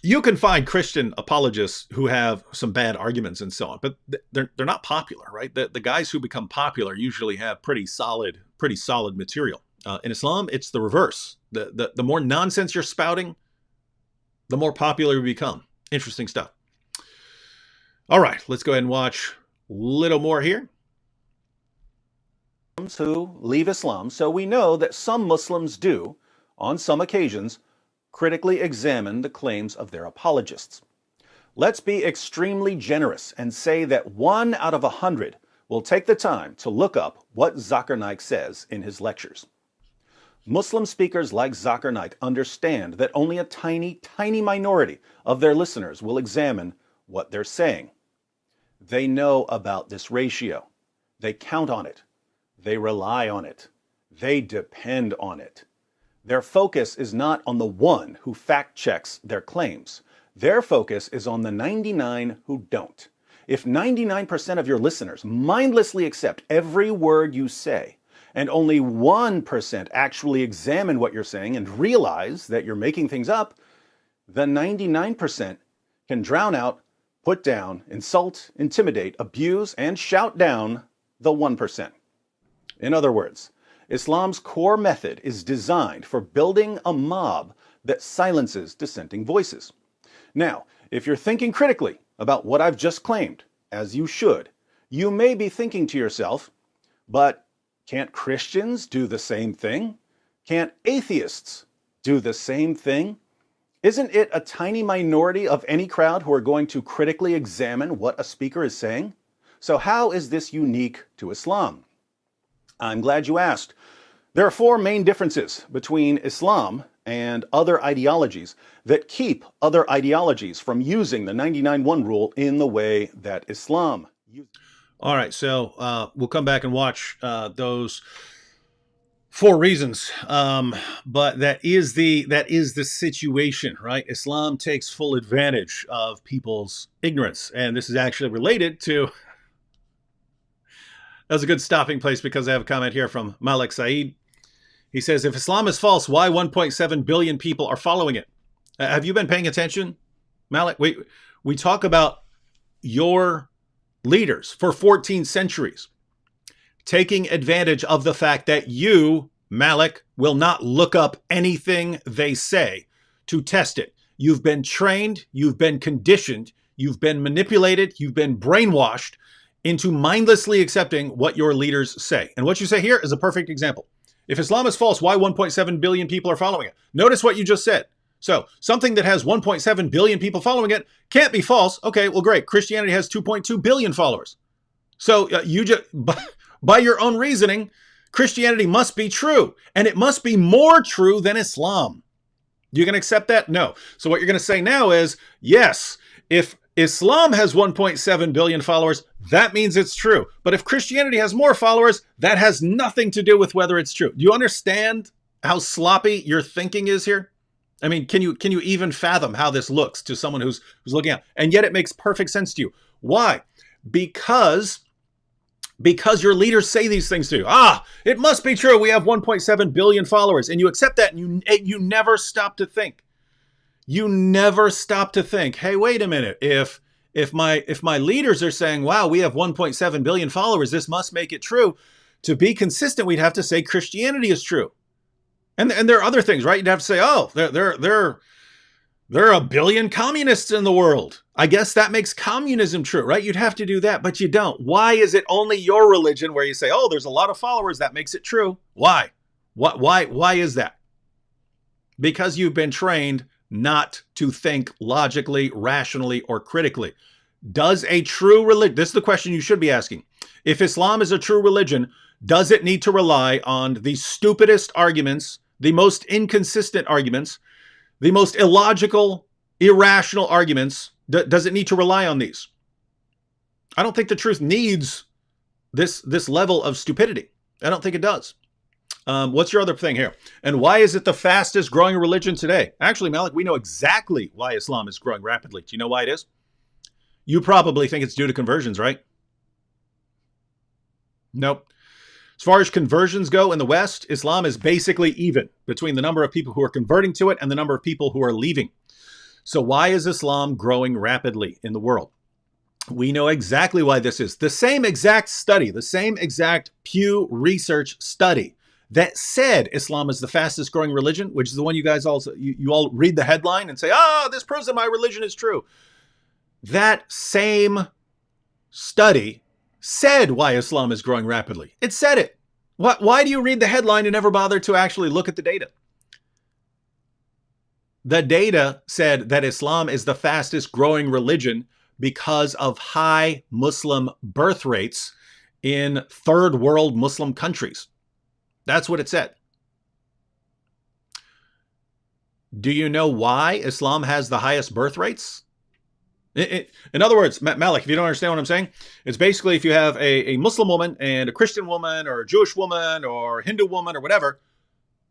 you can find Christian apologists who have some bad arguments and so on, but they're not popular, right? The guys who become popular usually have pretty solid material. In Islam, it's the reverse. The more nonsense you're spouting, the more popular you become. Interesting stuff. All right, let's go ahead and watch a little more here. Who leave Islam, so we know that some Muslims do, on some occasions, critically examine the claims of their apologists. Let's be extremely generous and say that 1 out of 100 will take the time to look up what Zakir Naik says in his lectures. Muslim speakers like Zakir Naik understand that only a tiny, tiny minority of their listeners will examine what they're saying. They know about this ratio. They count on it. They rely on it. They depend on it. Their focus is not on the one who fact checks their claims. Their focus is on the 99 who don't. If 99% of your listeners mindlessly accept every word you say, and only 1% actually examine what you're saying and realize that you're making things up, the 99% can drown out, put down, insult, intimidate, abuse, and shout down the 1%. In other words, Islam's core method is designed for building a mob that silences dissenting voices. Now, if you're thinking critically about what I've just claimed, as you should, you may be thinking to yourself, but can't Christians do the same thing? Can't atheists do the same thing? Isn't it a tiny minority of any crowd who are going to critically examine what a speaker is saying? So how is this unique to Islam? I'm glad you asked. There are 4 main differences between Islam and other ideologies that keep other ideologies from using the 99-1 rule in the way that Islam uses. All right, so we'll come back and watch those 4 reasons, but that is the situation, right? Islam takes full advantage of people's ignorance, and this is actually related to. That's a good stopping place because I have a comment here from Malik Saeed. He says, if Islam is false, why 1.7 billion people are following it? Have you been paying attention, Malik? We talk about your leaders for 14 centuries taking advantage of the fact that you, Malik, will not look up anything they say to test it. You've been trained, you've been conditioned, you've been manipulated, you've been brainwashed into mindlessly accepting what your leaders say. And what you say here is a perfect example. If Islam is false, why 1.7 billion people are following it? Notice what you just said. So something that has 1.7 billion people following it can't be false. Okay, well, great. Christianity has 2.2 billion followers. So you just, by your own reasoning, Christianity must be true, and it must be more true than Islam. You can accept that? No. So what you're going to say now is, yes, if Islam has 1.7 billion followers, that means it's true. But if Christianity has more followers, that has nothing to do with whether it's true. Do you understand how sloppy your thinking is here? I mean, can you even fathom how this looks to someone who's looking at? And yet it makes perfect sense to you. Why? Because your leaders say these things to you. It must be true. We have 1.7 billion followers, and you accept that, and you never stop to think. You never stop to think, hey, wait a minute. If my leaders are saying, wow, we have 1.7 billion followers, this must make it true. To be consistent, we'd have to say Christianity is true. And there are other things, right? You'd have to say, oh, there are a billion communists in the world. I guess that makes communism true, right? You'd have to do that, but you don't. Why is it only your religion where you say, oh, there's a lot of followers, that makes it true? Why? Why is that? Because you've been trained not to think logically, rationally, or critically. Does a true religion, this is the question you should be asking. If Islam is a true religion, does it need to rely on the stupidest arguments, the most inconsistent arguments, the most illogical, irrational arguments? Does it need to rely on these? I don't think the truth needs this level of stupidity. I don't think it does. What's your other thing here? And why is it the fastest growing religion today? Actually, Malik, we know exactly why Islam is growing rapidly. Do you know why it is? You probably think it's due to conversions, right? Nope. As far as conversions go in the West, Islam is basically even between the number of people who are converting to it and the number of people who are leaving. So why is Islam growing rapidly in the world? We know exactly why this is. The same exact study, the same exact Pew Research study that said Islam is the fastest growing religion, which is the one you guys also, you all read the headline and say, this proves that my religion is true. That same study said why Islam is growing rapidly. It said it. Why do you read the headline and never bother to actually look at the data? The data said that Islam is the fastest growing religion because of high Muslim birth rates in third world Muslim countries. That's what it said. Do you know why Islam has the highest birth rates? In other words, Malik, if you don't understand what I'm saying, it's basically if you have a Muslim woman and a Christian woman or a Jewish woman or a Hindu woman or whatever,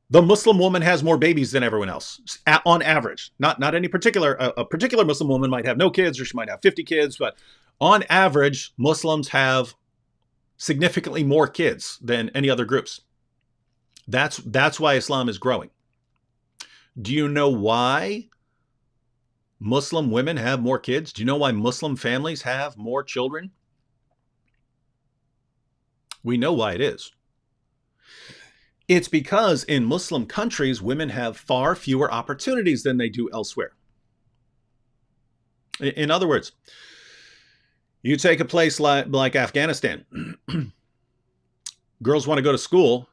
the Muslim woman has more babies than everyone else on average. Not any particular, a particular Muslim woman might have no kids or she might have 50 kids, but on average, Muslims have significantly more kids than any other groups. That's why Islam is growing. Do you know why Muslim women have more kids? Do you know why Muslim families have more children? We know why it is. It's because in Muslim countries, women have far fewer opportunities than they do elsewhere. In other words, you take a place like Afghanistan. Girls want to go to school,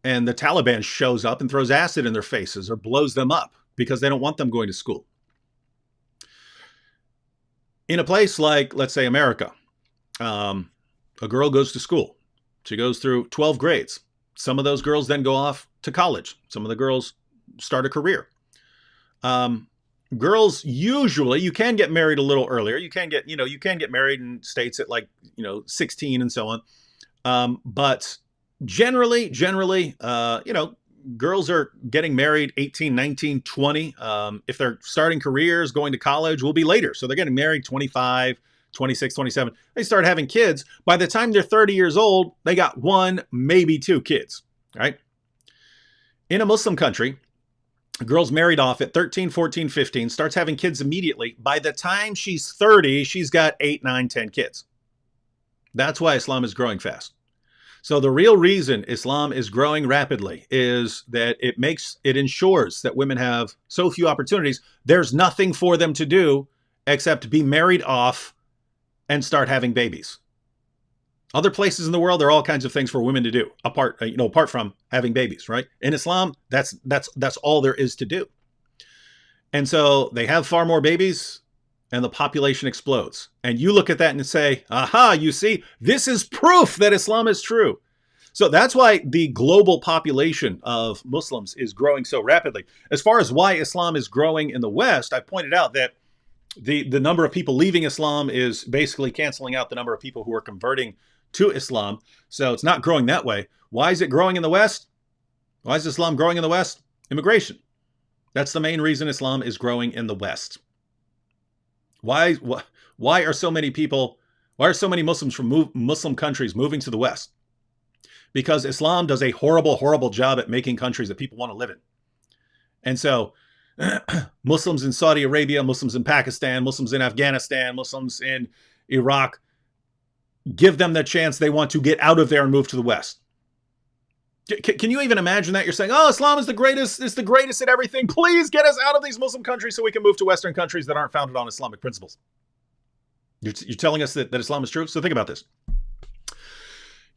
and the Taliban shows up and throws acid in their faces or blows them up because they don't want them going to school. In a place like, let's say, America, a girl goes to school. She goes through 12 grades. Some of those girls then go off to college. Some of the girls start a career. Girls usually, you can get married a little earlier. You can get married in states at 16 and so on. But generally, girls are getting married 18, 19, 20. If they're starting careers, going to college will be later. So they're getting married 25, 26, 27. They start having kids. By the time they're 30 years old, they got one, maybe two kids, right? In a Muslim country, a girl's married off at 13, 14, 15, starts having kids immediately. By the time she's 30, she's got 8, 9, 10 kids. That's why Islam is growing fast. So the real reason Islam is growing rapidly is that it ensures that women have so few opportunities. There's nothing for them to do except be married off and start having babies. Other places in the world, there are all kinds of things for women to do apart from having babies, right? In Islam, that's all there is to do. And so they have far more babies and the population explodes. And you look at that and say, aha, you see, this is proof that Islam is true. So that's why the global population of Muslims is growing so rapidly. As far as why Islam is growing in the West, I pointed out that the number of people leaving Islam is basically canceling out the number of people who are converting to Islam. So it's not growing that way. Why is it growing in the West? Why is Islam growing in the West? Immigration. That's the main reason Islam is growing in the West. Why are so many Muslims from Muslim countries moving to the West? Because Islam does a horrible, horrible job at making countries that people want to live in. And so Muslims in Saudi Arabia, Muslims in Pakistan, Muslims in Afghanistan, Muslims in Iraq, give them the chance they want to get out of there and move to the West. Can you even imagine that? You're saying, oh, Islam is the greatest, it's the greatest at everything. Please get us out of these Muslim countries so we can move to Western countries that aren't founded on Islamic principles. You're telling us that Islam is true? So think about this.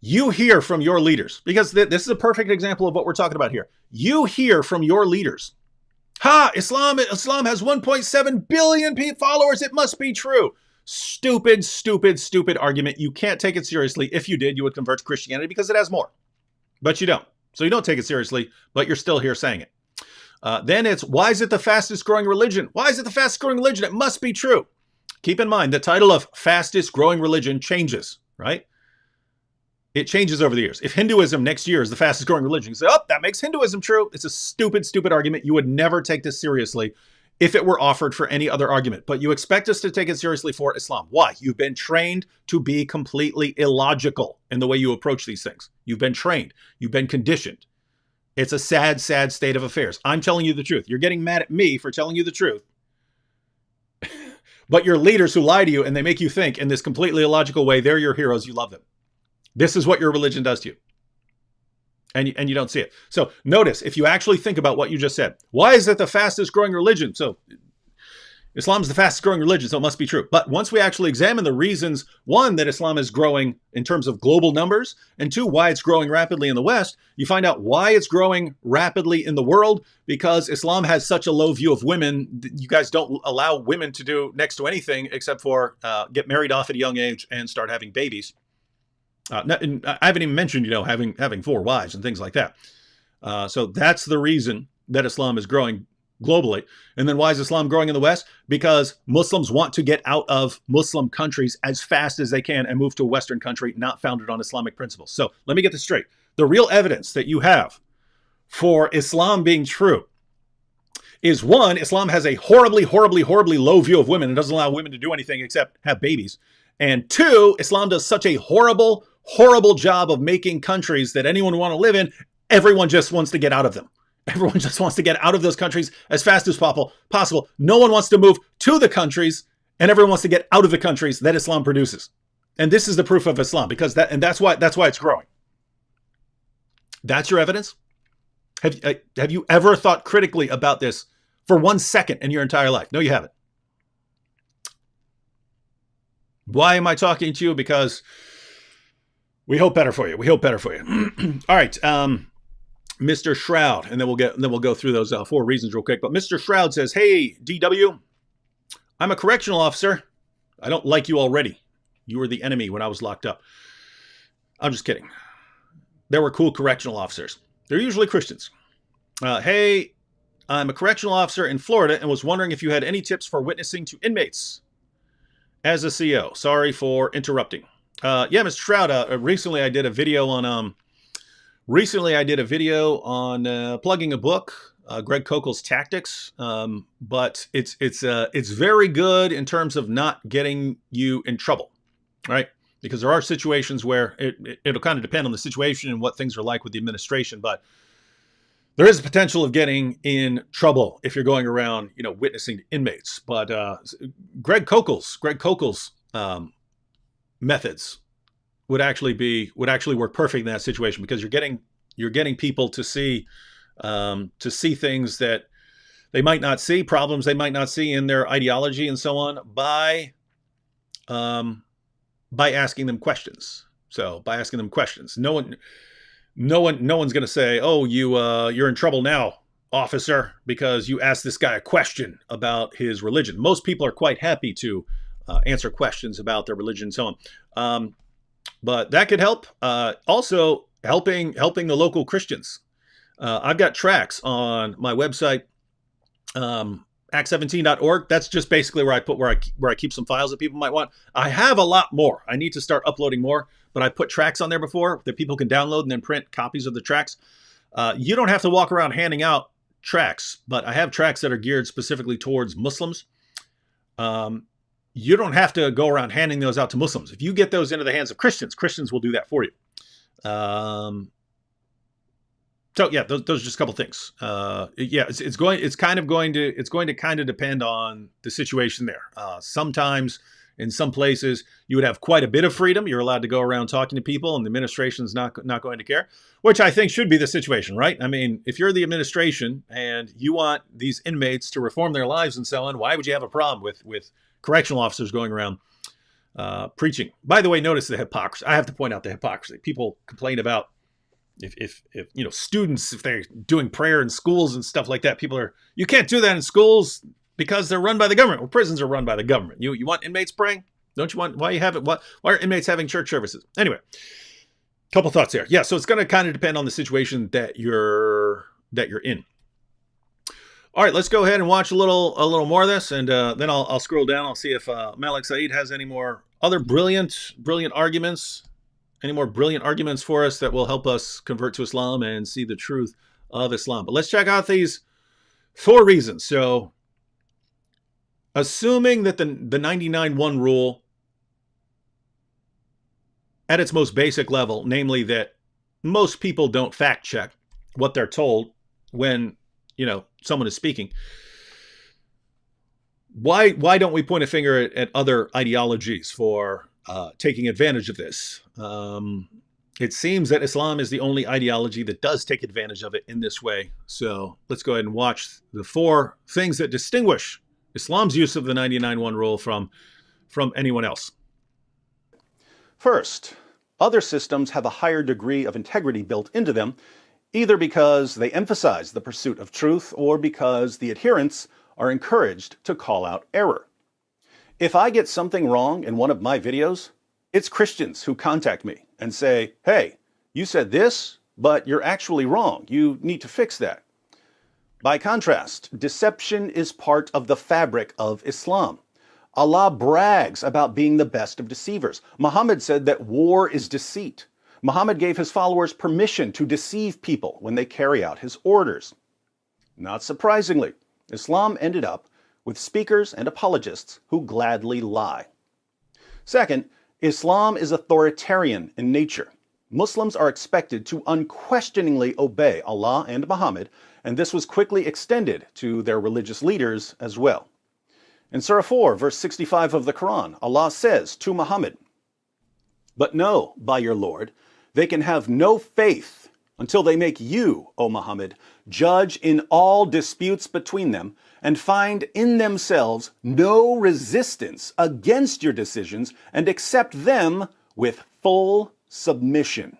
You hear from your leaders, because this is a perfect example of what we're talking about here. You hear from your leaders, Islam has 1.7 billion followers. It must be true. Stupid, stupid, stupid argument. You can't take it seriously. If you did, you would convert to Christianity because it has more. But you don't. So you don't take it seriously, but you're still here saying it. Then it's, why is it the fastest growing religion? Why is it the fastest growing religion? It must be true. Keep in mind, the title of fastest growing religion changes, right? It changes over the years. If Hinduism next year is the fastest growing religion, you say, oh, that makes Hinduism true. It's a stupid, stupid argument. You would never take this seriously if it were offered for any other argument. But you expect us to take it seriously for Islam. Why? You've been trained to be completely illogical in the way you approach these things. You've been trained. You've been conditioned. It's a sad, sad state of affairs. I'm telling you the truth. You're getting mad at me for telling you the truth. But your leaders who lie to you and they make you think in this completely illogical way, they're your heroes. You love them. This is what your religion does to you. And you don't see it. So notice, if you actually think about what you just said, why is it the fastest growing religion? So Islam is the fastest growing religion, so it must be true. But once we actually examine the reasons, one, that Islam is growing in terms of global numbers, and two, why it's growing rapidly in the West, you find out why it's growing rapidly in the world, because Islam has such a low view of women. You guys don't allow women to do next to anything except for get married off at a young age and start having babies. I haven't even mentioned, having 4 wives and things like that. So that's the reason that Islam is growing globally. And then why is Islam growing in the West? Because Muslims want to get out of Muslim countries as fast as they can and move to a Western country not founded on Islamic principles. So let me get this straight. The real evidence that you have for Islam being true is, one, Islam has a horribly, horribly, horribly low view of women and doesn't allow women to do anything except have babies. And two, Islam does such a horrible, horrible job of making countries that anyone would want to live in, everyone just wants to get out of them. Everyone just wants to get out of those countries as fast as possible. No one wants to move to the countries, and everyone wants to get out of the countries that Islam produces. And this is the proof of Islam, because that's why it's growing. That's your evidence? Have you ever thought critically about this for 1 second in your entire life? No, you haven't. Why am I talking to you? Because we hope better for you. We hope better for you. All right. Mr. Shroud, and then we'll go through those 4 reasons real quick. But Mr. Shroud says, "Hey, DW, I'm a correctional officer. I don't like you already. You were the enemy when I was locked up." I'm just kidding. There were cool correctional officers. They're usually Christians. "Hey, I'm a correctional officer in Florida and was wondering if you had any tips for witnessing to inmates as a CO. Sorry for interrupting." Yeah, Mr. Shroud, recently I did a video on plugging a book, Greg Koukl's Tactics. But it's very good in terms of not getting you in trouble, right? Because there are situations where it'll kind of depend on the situation and what things are like with the administration, but there is a potential of getting in trouble if you're going around, witnessing to inmates. But Greg Koukl's methods would actually work perfect in that situation, because you're getting people to see things that they might not see, problems they might not see in their ideology and so on, by asking them questions. So by asking them questions, no one's going to say, "Oh, you're in trouble now, officer, because you asked this guy a question about his religion." Most people are quite happy to answer questions about their religion and so on. But that could help. Also, helping the local Christians. I've got tracts on my website, act17.org. That's just basically where I keep some files that people might want. I have a lot more. I need to start uploading more, but I put tracts on there before that people can download and then print copies of the tracts. You don't have to walk around handing out tracts, but I have tracts that are geared specifically towards Muslims. You don't have to go around handing those out to Muslims. If you get those into the hands of Christians will do that for you. So yeah, those are just a couple things. It's going to kind of depend on the situation there. Sometimes in some places you would have quite a bit of freedom. You're allowed to go around talking to people, and the administration's not going to care, which I think should be the situation, right? I mean, if you're the administration and you want these inmates to reform their lives and so on, why would you have a problem with correctional officers going around preaching? By the way, notice the hypocrisy. I have to point out the hypocrisy. People complain about if students, if they're doing prayer in schools and stuff like that, you can't do that in schools because they're run by the government. Well, prisons are run by the government. You want inmates praying? Don't you want? Why are inmates having church services? Anyway, couple thoughts there. Yeah, so it's going to kind of depend on the situation that you're in. All right, let's go ahead and watch a little more of this, and then I'll scroll down. I'll see if Malik Saeed has any more other brilliant arguments, any more brilliant arguments for us that will help us convert to Islam and see the truth of Islam. But let's check out these 4 reasons. So, assuming that the 99-1 rule, at its most basic level, namely that most people don't fact check what they're told when someone is speaking. Why don't we point a finger at other ideologies for taking advantage of this? It seems that Islam is the only ideology that does take advantage of it in this way. So let's go ahead and watch the 4 things that distinguish Islam's use of the 99-1 rule from anyone else. First, other systems have a higher degree of integrity built into them, either because they emphasize the pursuit of truth or because the adherents are encouraged to call out error. If I get something wrong in one of my videos, it's Christians who contact me and say, "Hey, you said this, but you're actually wrong. You need to fix that." By contrast, deception is part of the fabric of Islam. Allah brags about being the best of deceivers. Muhammad said that war is deceit. Muhammad gave his followers permission to deceive people when they carry out his orders. Not surprisingly, Islam ended up with speakers and apologists who gladly lie. Second, Islam is authoritarian in nature. Muslims are expected to unquestioningly obey Allah and Muhammad, and this was quickly extended to their religious leaders as well. In Surah 4, verse 65 of the Quran, Allah says to Muhammad, "But know, by your Lord, they can have no faith until they make you, O Muhammad, judge in all disputes between them and find in themselves no resistance against your decisions and accept them with full submission."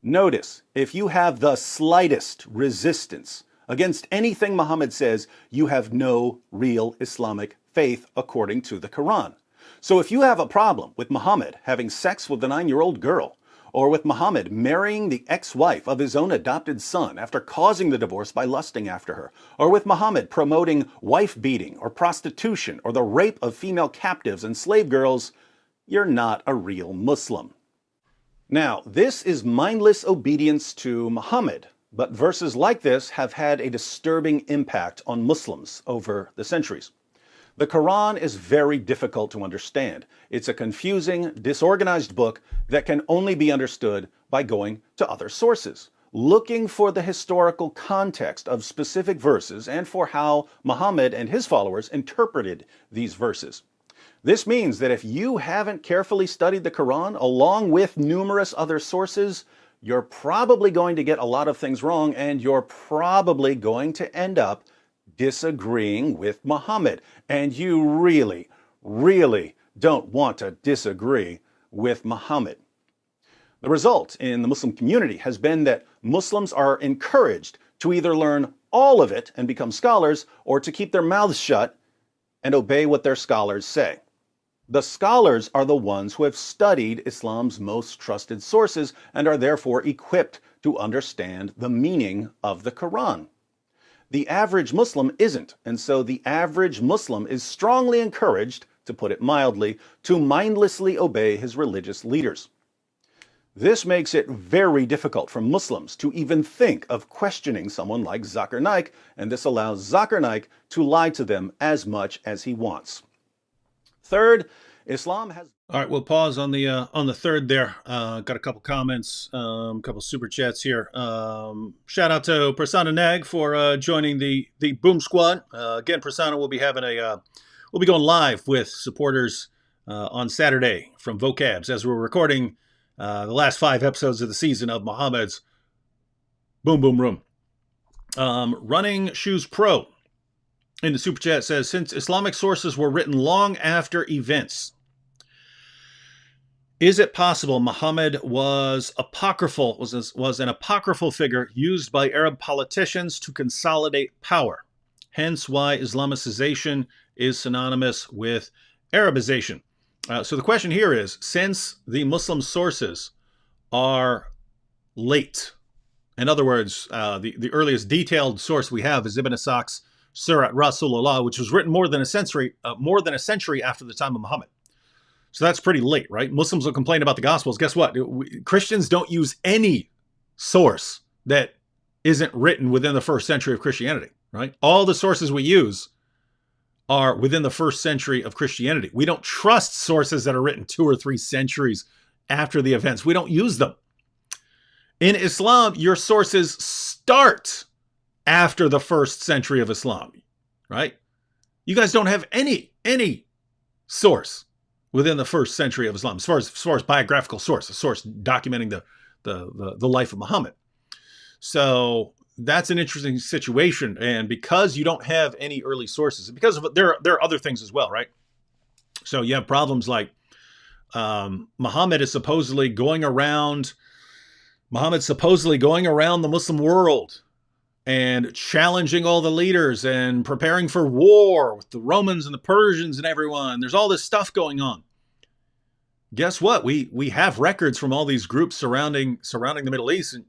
Notice, if you have the slightest resistance against anything Muhammad says, you have no real Islamic faith according to the Quran. So if you have a problem with Muhammad having sex with a 9-year-old girl, or with Muhammad marrying the ex-wife of his own adopted son after causing the divorce by lusting after her, or with Muhammad promoting wife-beating or prostitution or the rape of female captives and slave girls, you're not a real Muslim. Now, this is mindless obedience to Muhammad, but verses like this have had a disturbing impact on Muslims over the centuries. The Quran is very difficult to understand. It's a confusing, disorganized book that can only be understood by going to other sources, looking for the historical context of specific verses and for how Muhammad and his followers interpreted these verses. This means that if you haven't carefully studied the Quran along with numerous other sources, you're probably going to get a lot of things wrong, and you're probably going to end up disagreeing with Muhammad. And you really, really don't want to disagree with Muhammad. The result in the Muslim community has been that Muslims are encouraged to either learn all of it and become scholars, or to keep their mouths shut and obey what their scholars say. The scholars are the ones who have studied Islam's most trusted sources and are therefore equipped to understand the meaning of the Quran. The average Muslim isn't, and so the average Muslim is strongly encouraged, to put it mildly, to mindlessly obey his religious leaders. This makes it very difficult for Muslims to even think of questioning someone like Zakir Naik, and this allows Zakir Naik to lie to them as much as he wants. Third, Islam has... All right, we'll pause on the third there. Got a couple comments, a couple super chats here. Shout out to Prasanna Nag for joining the Boom Squad. Again, Prasanna will be having we'll be going live with supporters on Saturday from Vocabs as we're recording the last 5 episodes of the season of Muhammad's Boom Boom Room. Running Shoes Pro in the super chat says, since Islamic sources were written long after events, is it possible Muhammad was an apocryphal figure used by Arab politicians to consolidate power? Hence why Islamicization is synonymous with Arabization. So the question here is, since the Muslim sources are late, in other words, the earliest detailed source we have is Ibn Ishaq's Sirat Rasulullah, which was written more than a century after the time of Muhammad. So that's pretty late, right? Muslims will complain about the Gospels. Guess what? Christians don't use any source that isn't written within the first century of Christianity, right? All the sources we use are within the first century of Christianity. We don't trust sources that are written 2 or 3 centuries after the events. We don't use them. In Islam, your sources start after the first century of Islam, right? You guys don't have any source within the first century of Islam, as far as biographical source, a source documenting the life of Muhammad. So that's an interesting situation, and because you don't have any early sources, and because of there are other things as well, right? So you have problems like Muhammad supposedly going around the Muslim world and challenging all the leaders and preparing for war with the Romans and the Persians and everyone. There's all this stuff going on. Guess what? We have records from all these groups surrounding the Middle East, and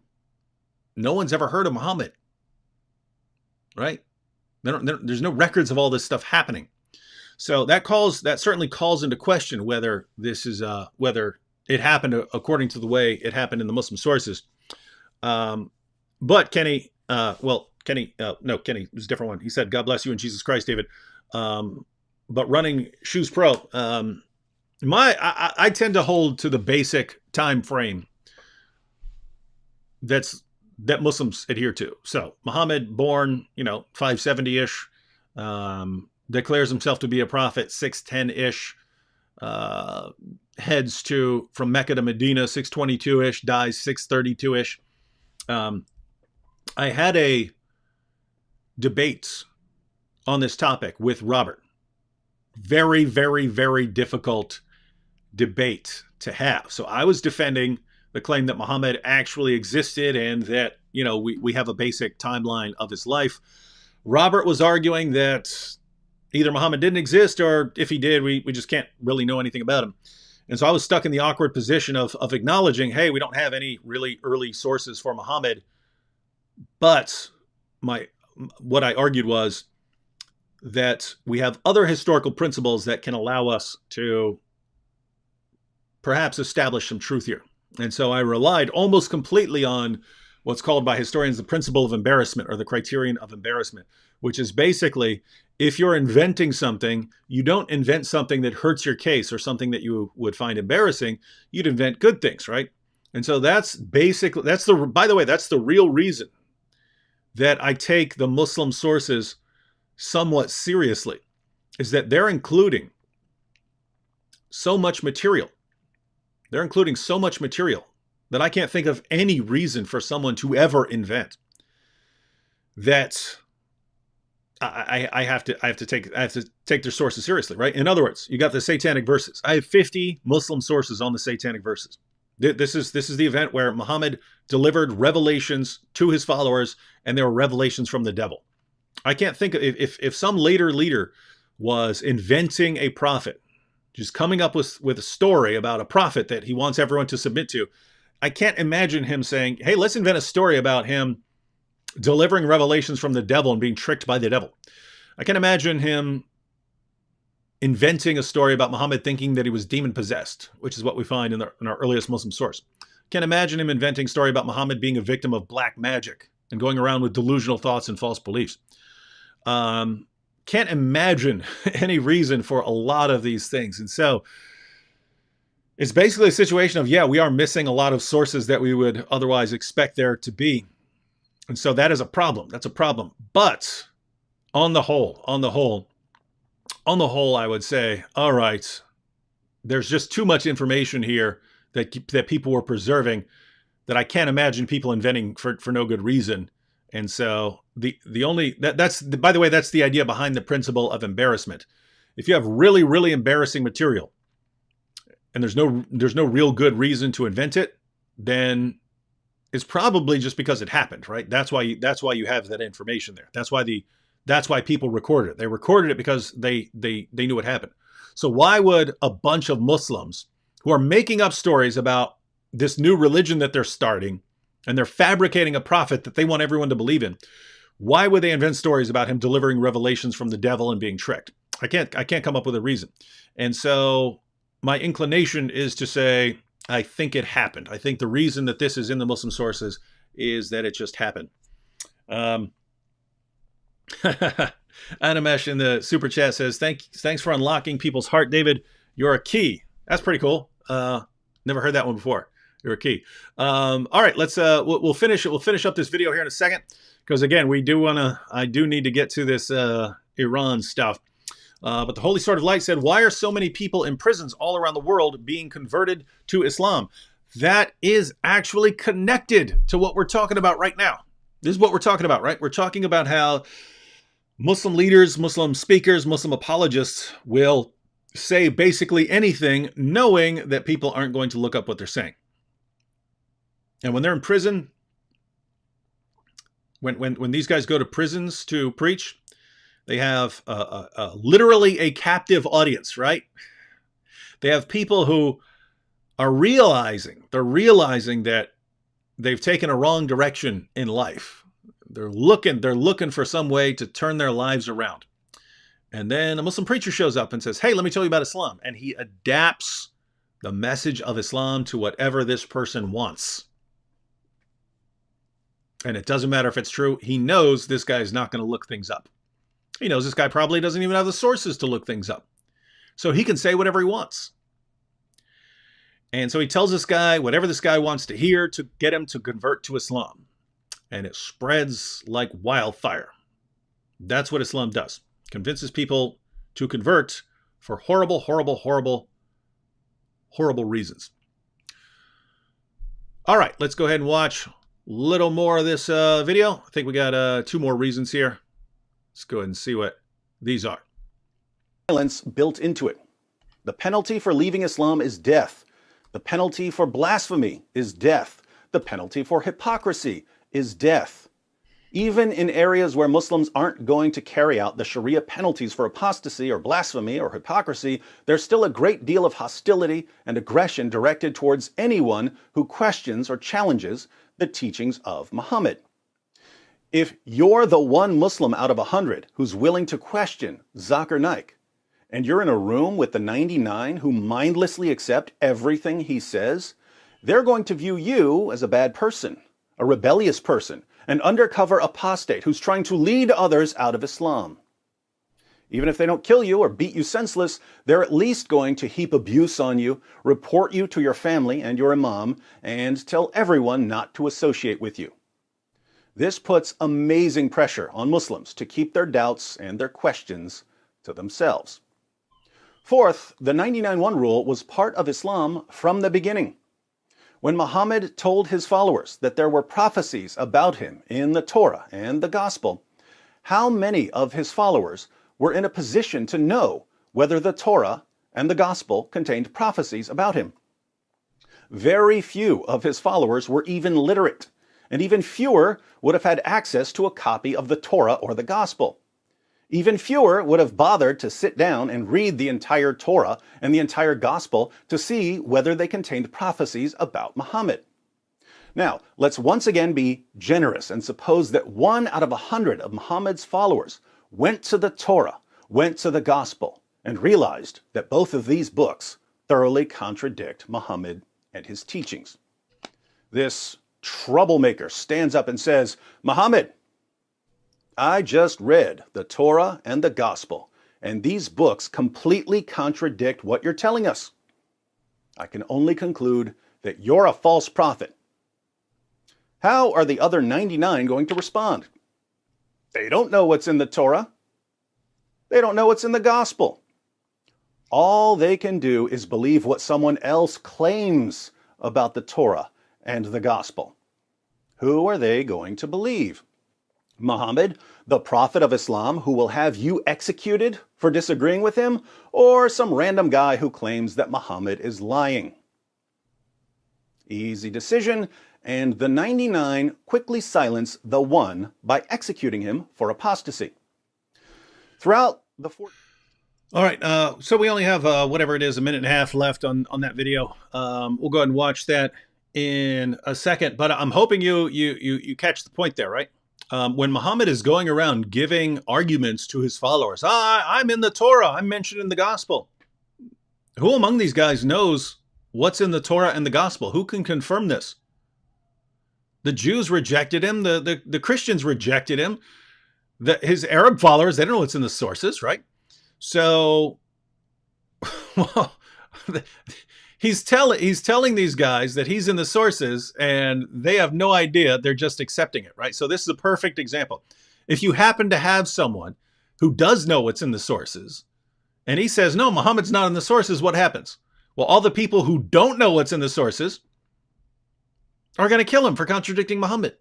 no one's ever heard of Muhammad. right? There's no records of all this stuff happening. So that certainly calls into question whether this is whether it happened according to the way it happened in the Muslim sources. But Kenny, Kenny was a different one. He said, "God bless you in Jesus Christ, David." But running Shoes Pro, I tend to hold to the basic time frame that Muslims adhere to. So Muhammad, born 570-ish, declares himself to be a prophet 610-ish, heads from Mecca to Medina 622-ish, dies 632-ish. I had a debate on this topic with Robert. Very, very, very difficult debate to have. So I was defending the claim that Muhammad actually existed and that, we have a basic timeline of his life. Robert was arguing that either Muhammad didn't exist, or if he did, we just can't really know anything about him. And so I was stuck in the awkward position of acknowledging, hey, we don't have any really early sources for Muhammad. But what I argued was that we have other historical principles that can allow us to perhaps establish some truth here. And so I relied almost completely on what's called by historians the principle of embarrassment, or the criterion of embarrassment, which is basically, if you're inventing something, you don't invent something that hurts your case or something that you would find embarrassing. You'd invent good things, right? And so by the way, that's the real reason that I take the Muslim sources somewhat seriously, is that they're including so much material. They're including so much material that I can't think of any reason for someone to ever invent. That I have to take their sources seriously, right? In other words, you got the satanic verses. I have 50 Muslim sources on the satanic verses. This is the event where Muhammad delivered revelations to his followers, and they were revelations from the devil. I can't think of if some later leader was inventing a prophet, just coming up with a story about a prophet that he wants everyone to submit to. I can't imagine him saying, hey, let's invent a story about him delivering revelations from the devil and being tricked by the devil. I can imagine him inventing a story about Muhammad thinking that he was demon possessed, which is what we find in our earliest Muslim source. Can't imagine him inventing a story about Muhammad being a victim of black magic and going around with delusional thoughts and false beliefs. Can't imagine any reason for a lot of these things. And so it's basically a situation of, we are missing a lot of sources that we would otherwise expect there to be. And so that is a problem. That's a problem. But on the whole, I would say, all right, there's just too much information here that people were preserving that I can't imagine people inventing for no good reason. And so that's by the way, that's the idea behind the principle of embarrassment. If you have really, really embarrassing material and there's no real good reason to invent it, then it's probably just because it happened, right? That's why you have that information there. That's why people recorded it. They recorded it because they knew what happened. So why would a bunch of Muslims who are making up stories about this new religion that they're starting, and they're fabricating a prophet that they want everyone to believe in, why would they invent stories about him delivering revelations from the devil and being tricked? I can't come up with a reason. And so my inclination is to say, I think it happened. I think the reason that this is in the Muslim sources is that it just happened. Animesh in the super chat says, thanks for unlocking people's heart, David. You're a key. That's pretty cool. Never heard that one before. You're a key. All right, let's we'll finish it. We'll finish up this video here in a second, because again, I do need to get to this Iran stuff. But the Holy Sword of Light said, why are so many people in prisons all around the world being converted to Islam? That is actually connected to what we're talking about right now. This is what we're talking about, right? We're talking about how Muslim leaders, Muslim speakers, Muslim apologists will say basically anything, knowing that people aren't going to look up what they're saying. And when they're in prison, when these guys go to prisons to preach, they have literally a captive audience, right? They have people who are realizing that they've taken a wrong direction in life. looking for some way to turn their lives around. And then a Muslim preacher shows up and says, hey, let me tell you about Islam. And he adapts the message of Islam to whatever this person wants. And it doesn't matter if it's true. He knows this guy is not going to look things up. He knows this guy probably doesn't even have the sources to look things up. So he can say whatever he wants. And so he tells this guy whatever this guy wants to hear to get him to convert to Islam. And it spreads like wildfire. That's what Islam does. Convinces people to convert for horrible, horrible, horrible, horrible reasons. All right, let's go ahead and watch a little more of this video. I think we got 2 more reasons here. Let's go ahead and see what these are. Violence built into it. The penalty for leaving Islam is death. The penalty for blasphemy is death. The penalty for hypocrisy is death. Even in areas where Muslims aren't going to carry out the Sharia penalties for apostasy or blasphemy or hypocrisy, there's still a great deal of hostility and aggression directed towards anyone who questions or challenges the teachings of Muhammad. If you're the one Muslim out of 100 who's willing to question Zakir Naik, and you're in a room with the 99 who mindlessly accept everything he says, they're going to view you as a bad person, a rebellious person, an undercover apostate who's trying to lead others out of Islam. Even if they don't kill you or beat you senseless, they're at least going to heap abuse on you, report you to your family and your imam, and tell everyone not to associate with you. This puts amazing pressure on Muslims to keep their doubts and their questions to themselves. Fourth, the 99-1 rule was part of Islam from the beginning. When Muhammad told his followers that there were prophecies about him in the Torah and the Gospel, how many of his followers were in a position to know whether the Torah and the Gospel contained prophecies about him? Very few of his followers were even literate, and even fewer would have had access to a copy of the Torah or the Gospel. Even fewer would have bothered to sit down and read the entire Torah and the entire Gospel to see whether they contained prophecies about Muhammad. Now, let's once again be generous and suppose that 1 out of 100 of Muhammad's followers went to the Torah, went to the Gospel, and realized that both of these books thoroughly contradict Muhammad and his teachings. This troublemaker stands up and says, Muhammad, I just read the Torah and the Gospel, and these books completely contradict what you're telling us. I can only conclude that you're a false prophet. How are the other 99 going to respond? They don't know what's in the Torah. They don't know what's in the Gospel. All they can do is believe what someone else claims about the Torah and the Gospel. Who are they going to believe? Muhammad, the prophet of Islam, who will have you executed for disagreeing with him, or some random guy who claims that Muhammad is lying? Easy decision, and the 99 quickly silence the one by executing him for apostasy. Throughout the All right, so we only have whatever it is, a minute and a half left on that video. We'll go ahead and watch that in a second, but I'm hoping you catch the point there, right? When Muhammad is going around giving arguments to his followers, I'm in the Torah, I'm mentioned in the Gospel. Who among these guys knows what's in the Torah and the Gospel? Who can confirm this? The Jews rejected him. The Christians rejected him. His Arab followers, they don't know what's in the sources, right? So, well, he's telling these guys that he's in the sources and they have no idea. They're just accepting it, right? So this is a perfect example. If you happen to have someone who does know what's in the sources and he says, no, Muhammad's not in the sources, what happens? Well, all the people who don't know what's in the sources are going to kill him for contradicting Muhammad.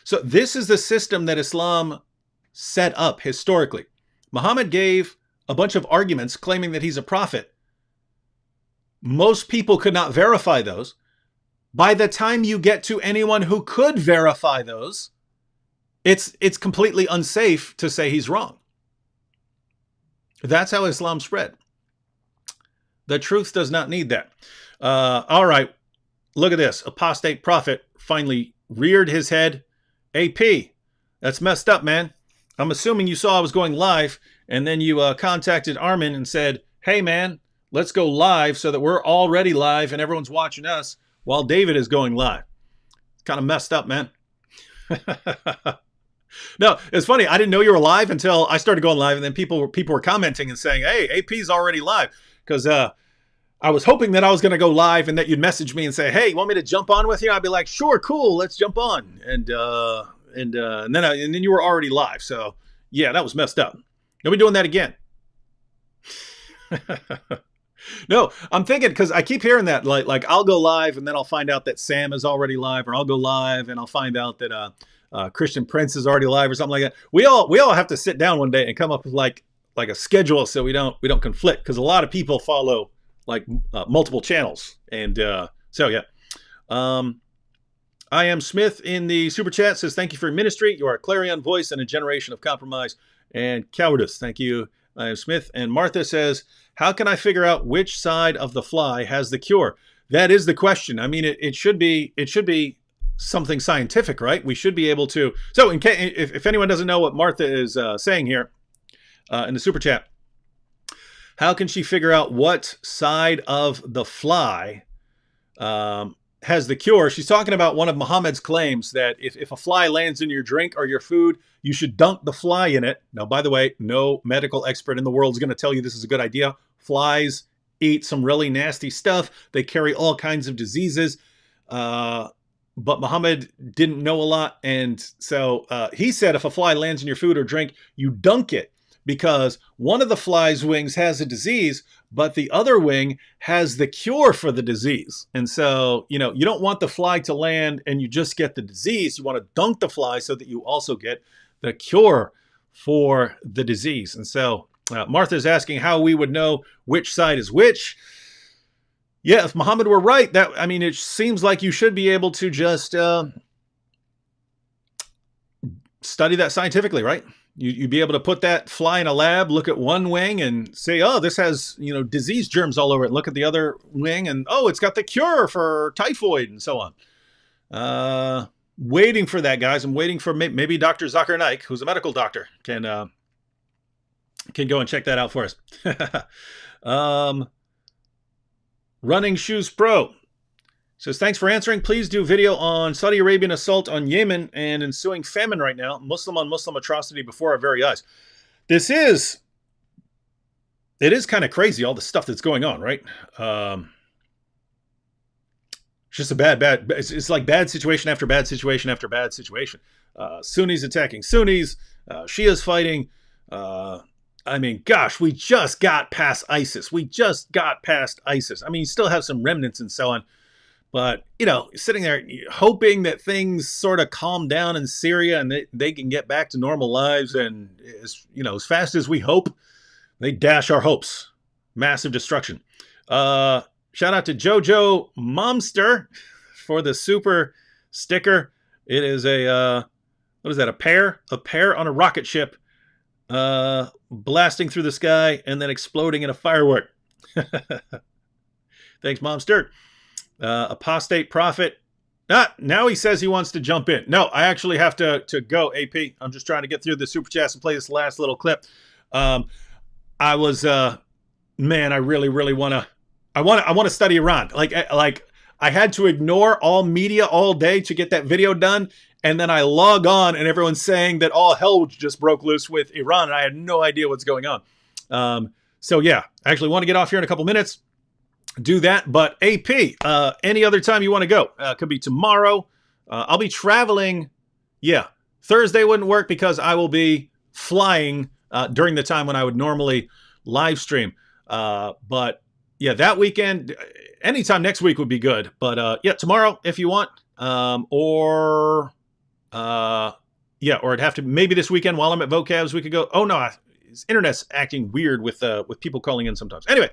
So this is the system that Islam set up historically. Muhammad gave a bunch of arguments claiming that he's a prophet. Most people could not verify those. By the time you get to anyone who could verify those, it's completely unsafe to say he's wrong. That's how Islam spread. The truth does not need that. All right, look at this. Apostate prophet finally reared his head AP, that's messed up, man. I'm assuming you saw I was going live, and then you contacted Armin and said, hey, man, let's go live so that we're already live and everyone's watching us while David is going live. It's kind of messed up, man. No, it's funny. I didn't know you were live until I started going live, and then people were commenting and saying, hey, AP's already live. Because I was hoping that I was going to go live and that you'd message me and say, hey, you want me to jump on with you? I'd be like, sure, cool, let's jump on. And then you were already live. So, yeah, that was messed up. Don't be doing that again. No, I'm thinking, because I keep hearing that, like I'll go live and then I'll find out that Sam is already live, or I'll go live and I'll find out that Christian Prince is already live or something like that. We all have to sit down one day and come up with like a schedule so we don't conflict, because a lot of people follow like multiple channels, and so yeah. I am Smith in the super chat says, thank you for your ministry. You are a clarion voice in a generation of compromise and cowardice. Thank you, I am Smith. And Martha says, how can I figure out which side of the fly has the cure? That is the question. I mean, it should be something scientific, right? We should be able to. So in case, if anyone doesn't know what Martha is saying here in the super chat, how can she figure out what side of the fly has the cure? She's talking about one of Muhammad's claims that if a fly lands in your drink or your food, you should dunk the fly in it. Now, by the way, no medical expert in the world is going to tell you this is a good idea. Flies eat some really nasty stuff. They carry all kinds of diseases. But Muhammad didn't know a lot. And so he said if a fly lands in your food or drink, you dunk it, because one of the fly's wings has a disease, but the other wing has the cure for the disease. And so, you don't want the fly to land and you just get the disease. You want to dunk the fly so that you also get the cure for the disease. And so Martha's asking how we would know which side is which. Yeah, if Muhammad were right, it seems like you should be able to just study that scientifically, right? You'd be able to put that fly in a lab, look at one wing and say, oh, this has, disease germs all over it. Look at the other wing and, oh, it's got the cure for typhoid and so on. Waiting for that, guys. I'm waiting for maybe Dr. Zakir Naik, who's a medical doctor, can go and check that out for us. Running Shoes Pro says, thanks for answering. Please do video on Saudi Arabian assault on Yemen and ensuing famine right now. Muslim on Muslim atrocity before our very eyes. It is kind of crazy, all the stuff that's going on, right? It's just it's like bad situation after bad situation after bad situation. Sunnis attacking Sunnis, Shias fighting. Gosh, we just got past ISIS. You still have some remnants and so on. But, sitting there hoping that things sort of calm down in Syria and they can get back to normal lives. And, as fast as we hope, they dash our hopes. Massive destruction. Shout out to Jojo Momster for the super sticker. It is what is that? A pear on a rocket ship blasting through the sky and then exploding in a firework. Thanks, Momster. Apostate prophet. Now he says he wants to jump in. No, I actually have to go, AP. I'm just trying to get through the super chats and play this last little clip. I really want to study Iran. Like I had to ignore all media all day to get that video done. And then I log on and everyone's saying that all hell just broke loose with Iran. And I had no idea what's going on. So yeah, I actually want to get off here in a couple minutes. Do that. But AP, any other time you want to go, could be tomorrow. I'll be traveling. Yeah. Thursday wouldn't work because I will be flying during the time when I would normally live stream. But yeah, that weekend, anytime next week would be good. But yeah, tomorrow if you want, or it'd have to, maybe this weekend while I'm at Vocabs, we could go. Oh no, his internet's acting weird with people calling in sometimes. Anyway,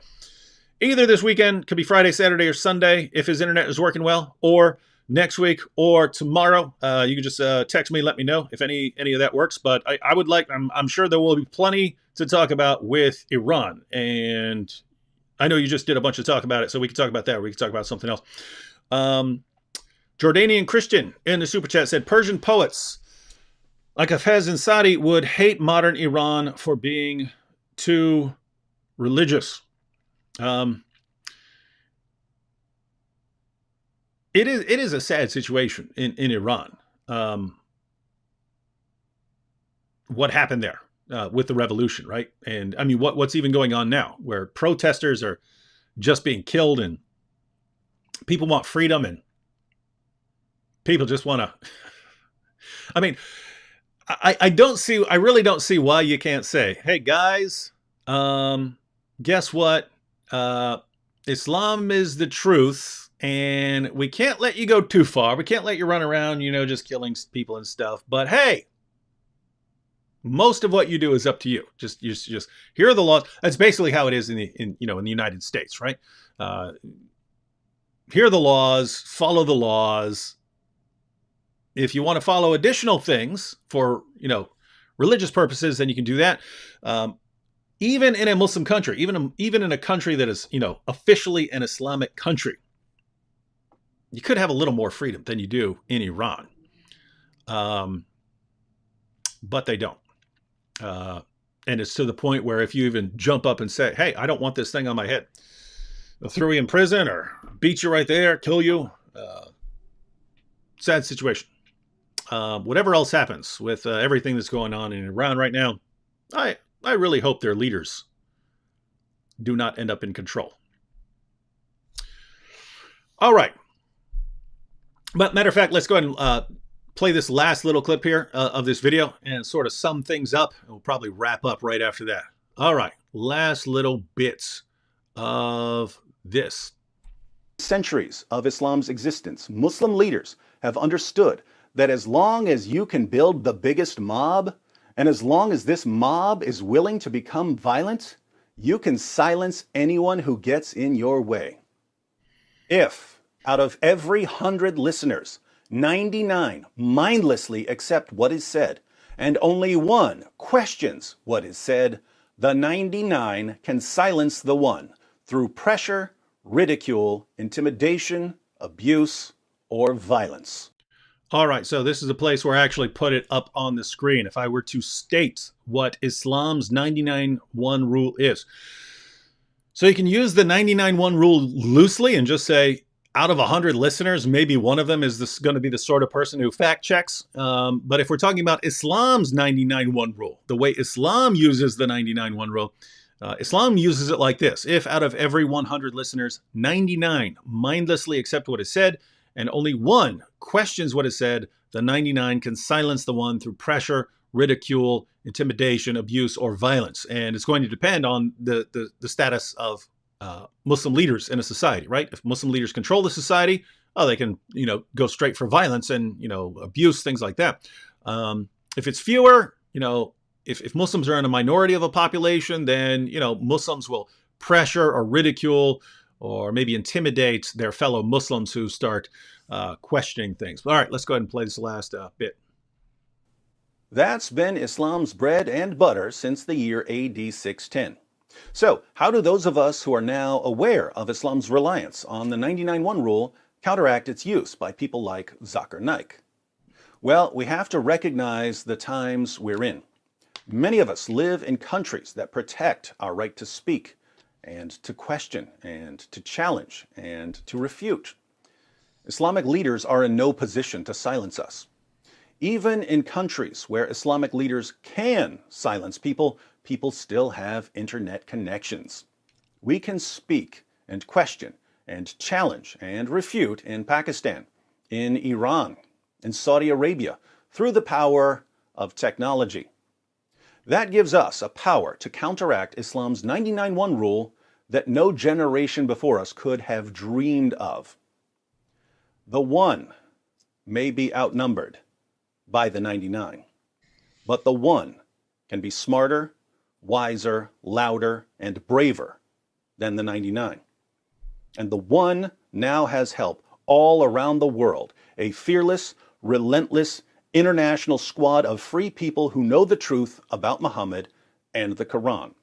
either this weekend, could be Friday, Saturday, or Sunday if his internet is working well, or next week or tomorrow. You can just text me, let me know if any of that works. But I would like, I'm sure there will be plenty to talk about with Iran. And I know you just did a bunch of talk about it, so we can talk about that, or we can talk about something else. Jordanian Christian in the super chat said, Persian poets Like Hafez and Saadi would hate modern Iran for being too religious. Um, it is a sad situation in Iran. Um, what happened there with the revolution, right? And I mean, what's even going on now, where protesters are just being killed, and people want freedom, and people just want to. I mean, I don't see. I really don't see why you can't say, "Hey guys, guess what? Uh, Islam is the truth, and we can't let you go too far. We can't let you run around, just killing people and stuff. But hey, most of what you do is up to you. Just here are the laws. That's basically how it is in the United States, right? Uh, here are the laws. Follow the laws. If you want to follow additional things for religious purposes, then you can do that. Even in a Muslim country, even in a country that is officially an Islamic country, you could have a little more freedom than you do in Iran, but they don't. And it's to the point where if you even jump up and say, "Hey, I don't want this thing on my head," they'll throw you in prison or beat you right there, kill you. Sad situation. Whatever else happens with everything that's going on in Iran right now, I really hope their leaders do not end up in control. All right. But matter of fact, let's go ahead and play this last little clip here of this video and sort of sum things up. We'll probably wrap up right after that. All right. Last little bits of this. Centuries of Islam's existence, Muslim leaders have understood that as long as you can build the biggest mob, and as long as this mob is willing to become violent, you can silence anyone who gets in your way. If, out of every 100 listeners, 99 mindlessly accept what is said, and only one questions what is said, the 99 can silence the one through pressure, ridicule, intimidation, abuse, or violence. All right, so this is a place where I actually put it up on the screen. If I were to state what Islam's 99-1 rule is. So you can use the 99-1 rule loosely and just say, out of 100 listeners, maybe one of them is going to be the sort of person who fact checks. But if we're talking about Islam's 99-1 rule, the way Islam uses the 99-1 rule, Islam uses it like this. If out of every 100 listeners, 99 mindlessly accept what is said, and only one questions what is said, the 99 can silence the one through pressure, ridicule, intimidation, abuse, or violence. And it's going to depend on the status of Muslim leaders in a society, right? If Muslim leaders control the society, they can, go straight for violence and, abuse, things like that. If it's fewer, if Muslims are in a minority of a population, then, Muslims will pressure or ridicule or maybe intimidate their fellow Muslims who start questioning things. All right, let's go ahead and play this last bit. That's been Islam's bread and butter since the year AD 610. So, how do those of us who are now aware of Islam's reliance on the 99-1 rule counteract its use by people like Zakir Naik? Well, we have to recognize the times we're in. Many of us live in countries that protect our right to speak, and to question, and to challenge, and to refute. Islamic leaders are in no position to silence us. Even in countries where Islamic leaders can silence people, people still have internet connections. We can speak and question and challenge and refute in Pakistan, in Iran, in Saudi Arabia, through the power of technology. That gives us a power to counteract Islam's 99-1 rule that no generation before us could have dreamed of. The one may be outnumbered by the 99, but the one can be smarter, wiser, louder, and braver than the 99. And the one now has help all around the world, a fearless, relentless, international squad of free people who know the truth about Muhammad and the Quran.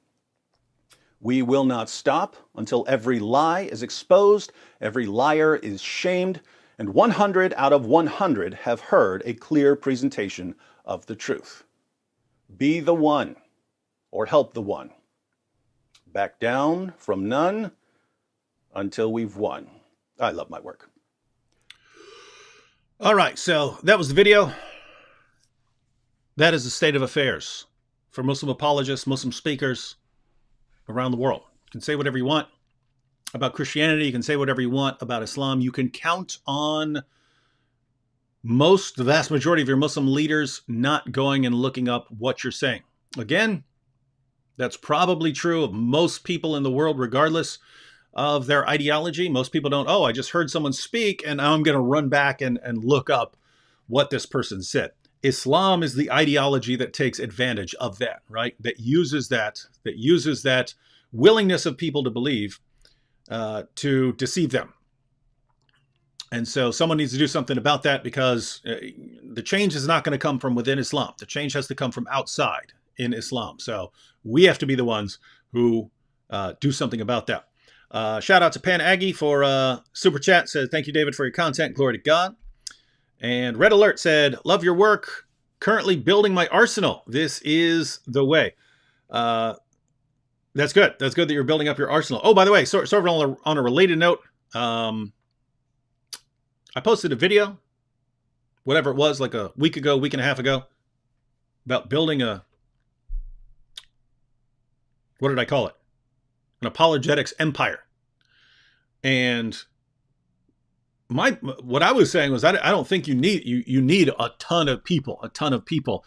We will not stop until every lie is exposed, every liar is shamed, and 100 out of 100 have heard a clear presentation of the truth. Be the one, or help the one. Back down from none until we've won. I love my work. All right, so that was the video. That is the state of affairs for Muslim apologists, Muslim speakers around the world. You can say whatever you want about Christianity. You can say whatever you want about Islam. You can count on the vast majority of your Muslim leaders not going and looking up what you're saying. Again, that's probably true of most people in the world, regardless of their ideology. Most people don't, I just heard someone speak and now I'm going to run back and look up what this person said. Islam is the ideology that takes advantage of that, right? That uses that willingness of people to believe to deceive them. And so someone needs to do something about that, because the change is not going to come from within Islam. The change has to come from outside in Islam. So we have to be the ones who do something about that. Shout out to Pan Aggie for super chat. Says, thank you, David, for your content. Glory to God. And Red Alert said, love your work. Currently building my arsenal. This is the way. That's good. That's good that you're building up your arsenal. Oh, by the way, sort of on a related note, I posted a video, whatever it was, like a week and a half ago, about building what did I call it? An apologetics empire. And what I was saying was, I don't think you need a ton of people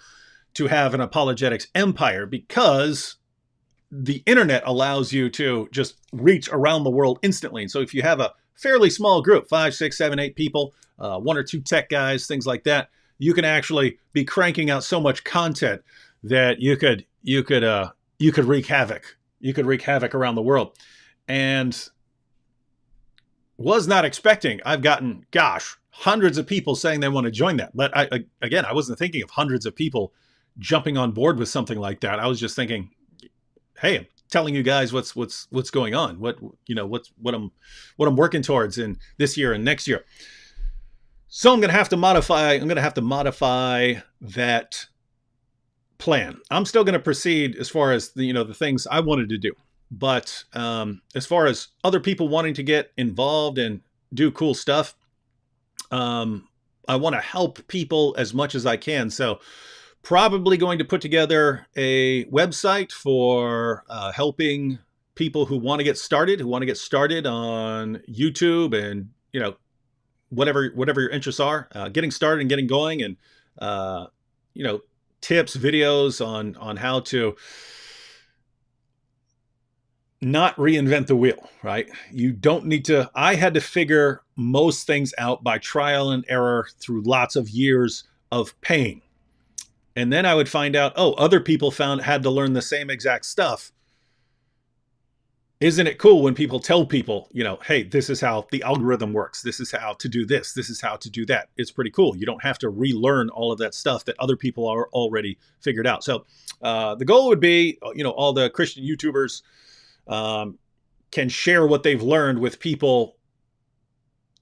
to have an apologetics empire, because the internet allows you to just reach around the world instantly. And so if you have a fairly small group, 5, 6, 7, 8 people, 1 or 2 tech guys, things like that, you can actually be cranking out so much content that you could wreak havoc. You could wreak havoc around the world. And was not expecting. I've gotten, hundreds of people saying they want to join that. But I wasn't thinking of hundreds of people jumping on board with something like that. I was just thinking, hey, I'm telling you guys what's going on, what I'm working towards in this year and next year. So I'm going to have to modify that plan. I'm still going to proceed as far as the things I wanted to do. But as far as other people wanting to get involved and do cool stuff, I want to help people as much as I can. So probably going to put together a website for helping people who want to get started on YouTube and, whatever your interests are, getting started and getting going, and, tips, videos on how to not reinvent the wheel, right? You don't need to. I had to figure most things out by trial and error through lots of years of pain. And then I would find out, other people had to learn the same exact stuff. Isn't it cool when people tell people, hey, this is how the algorithm works. This is how to do this. This is how to do that. It's pretty cool. You don't have to relearn all of that stuff that other people are already figured out. So the goal would be, all the Christian YouTubers can share what they've learned with people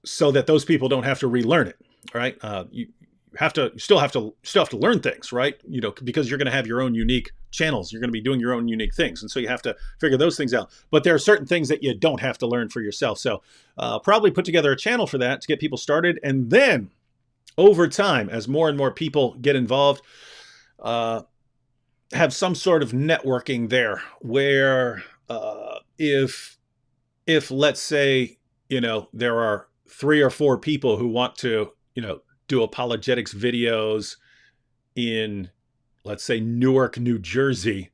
so that those people don't have to relearn it. All right. You still have to learn things, right? Because you're going to have your own unique channels. You're going to be doing your own unique things. And so you have to figure those things out. But there are certain things that you don't have to learn for yourself. So probably put together a channel for that to get people started. And then over time, as more and more people get involved, have some sort of networking there where if let's say, there are 3 or 4 people who want to, do apologetics videos in, let's say, Newark, New Jersey,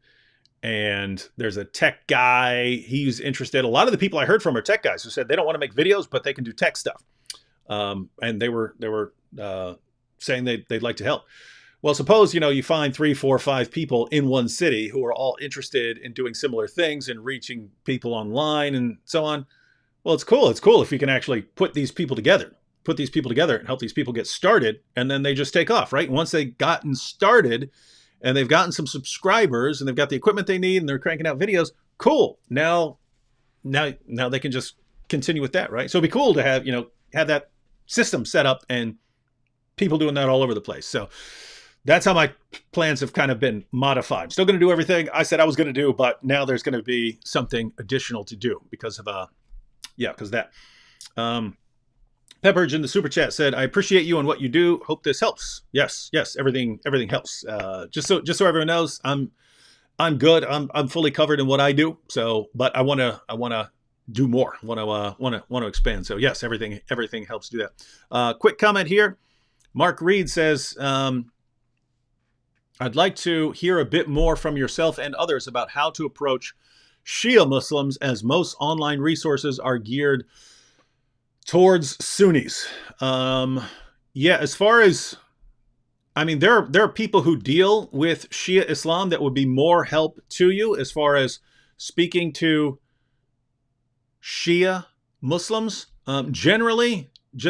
and there's a tech guy, he's interested. A lot of the people I heard from are tech guys who said they don't want to make videos, but they can do tech stuff. And they were saying they'd like to help. Well, suppose, you find 3, 4, 5 people in one city who are all interested in doing similar things and reaching people online and so on. Well, it's cool. It's cool if you can actually put these people together and help these people get started, and then they just take off, right? Once they've gotten started and they've gotten some subscribers and they've got the equipment they need and they're cranking out videos, cool. Now they can just continue with that, right? So it'd be cool to have that system set up and people doing that all over the place. So that's how my plans have kind of been modified. Still going to do everything I said I was going to do, but now there's going to be something additional to do because of because of that. Pepperidge in the super chat said, "I appreciate you and what you do. Hope this helps." Yes, everything helps. Just so everyone knows, I'm good. I'm fully covered in what I do. So, but I want to do more. Want to expand. So yes, everything helps do that. Quick comment here. Mark Reed says, "I'd like to hear a bit more from yourself and others about how to approach Shia Muslims, as most online resources are geared towards Sunnis." As far as, I mean, there are people who deal with Shia Islam that would be more help to you as far as speaking to Shia Muslims. Generally,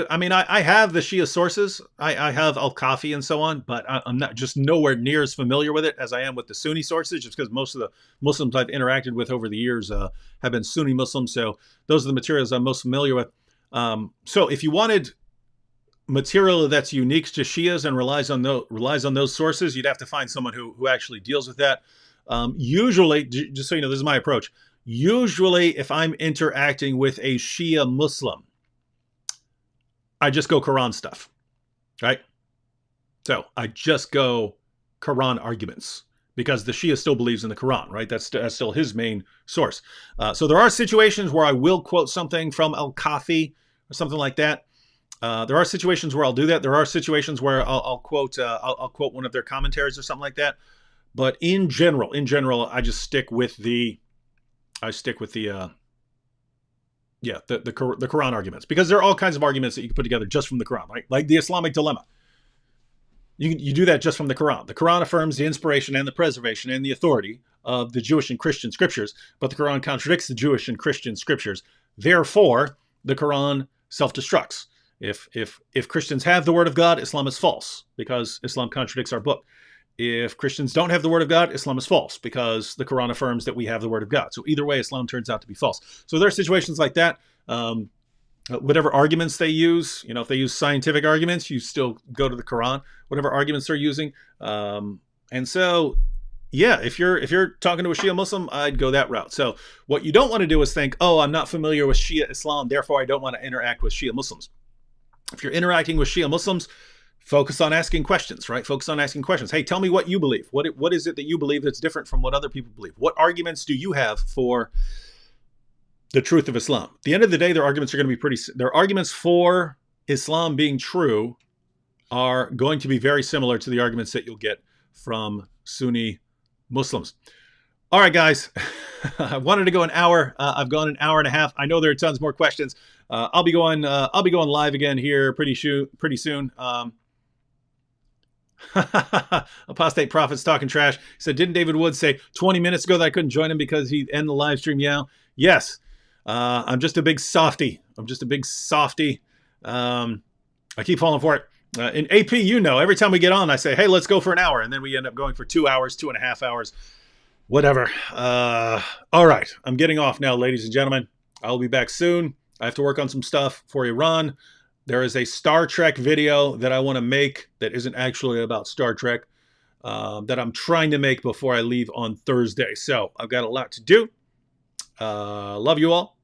I have the Shia sources. I have Al-Kafi and so on, but I'm not just nowhere near as familiar with it as I am with the Sunni sources, just because most of the Muslims I've interacted with over the years have been Sunni Muslims. So those are the materials I'm most familiar with. So if you wanted material that's unique to Shias and relies on those sources, you'd have to find someone who actually deals with that. Usually, just so you know, this is my approach. Usually, if I'm interacting with a Shia Muslim, I just go Quran stuff, right? So I just go Quran arguments because the Shia still believes in the Quran, right? That's still his main source. So there are situations where I will quote something from Al-Kafi or something like that. There are situations where I'll do that. There are situations where I'll quote one of their commentaries or something like that. But in general, I just stick with the Quran arguments, because there are all kinds of arguments that you can put together just from the Quran, right? Like the Islamic dilemma. You do that just from the Quran. The Quran affirms the inspiration and the preservation and the authority of the Jewish and Christian scriptures, but the Quran contradicts the Jewish and Christian scriptures. Therefore, the Quran self-destructs. If Christians have the word of God, Islam is false because Islam contradicts our book. If Christians don't have the word of God, Islam is false because the Quran affirms that we have the word of God. So either way, Islam turns out to be false. So there are situations like that. Whatever arguments they use, if they use scientific arguments, you still go to the Quran, whatever arguments they're using. And so, if you're talking to a Shia Muslim, I'd go that route. So what you don't want to do is think, oh, I'm not familiar with Shia Islam, therefore I don't want to interact with Shia Muslims. If you're interacting with Shia Muslims, focus on asking questions, right? Focus on asking questions. Hey, tell me what you believe. What is it that you believe that's different from what other people believe? What arguments do you have for the truth of Islam? At the end of the day, their arguments are going to be their arguments for Islam being true are going to be very similar to the arguments that you'll get from Sunni Muslims. All right, guys, I wanted to go an hour. I've gone an hour and a half. I know there are tons more questions. I'll be going live again here pretty soon. Apostate Prophets talking trash. He said, didn't David Woods say 20 minutes ago that I couldn't join him because he'd end the live stream? Yeah. Yes. I'm just a big softy. I keep falling for it. In AP, every time we get on, I say, hey, let's go for an hour. And then we end up going for 2 hours, 2.5 hours, whatever. All right. I'm getting off now, ladies and gentlemen. I'll be back soon. I have to work on some stuff for Iran. There is a Star Trek video that I want to make that isn't actually about Star Trek that I'm trying to make before I leave on Thursday. So I've got a lot to do. Love you all.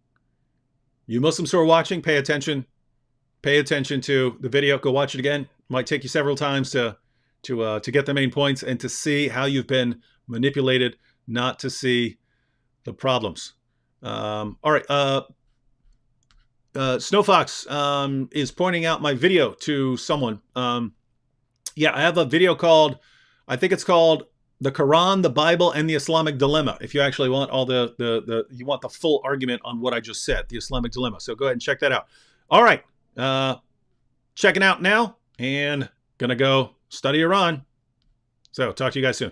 You Muslims who are watching, pay attention. Pay attention to the video. Go watch it again. Might take you several times to get the main points and to see how you've been manipulated, not to see the problems. All right. Snowfox is pointing out my video to someone. I have a video called, I think it's called The Quran, the Bible, and the Islamic Dilemma. If you actually want all you want the full argument on what I just said, the Islamic Dilemma. So go ahead and check that out. All right. Checking out now and gonna go study Iran. So talk to you guys soon.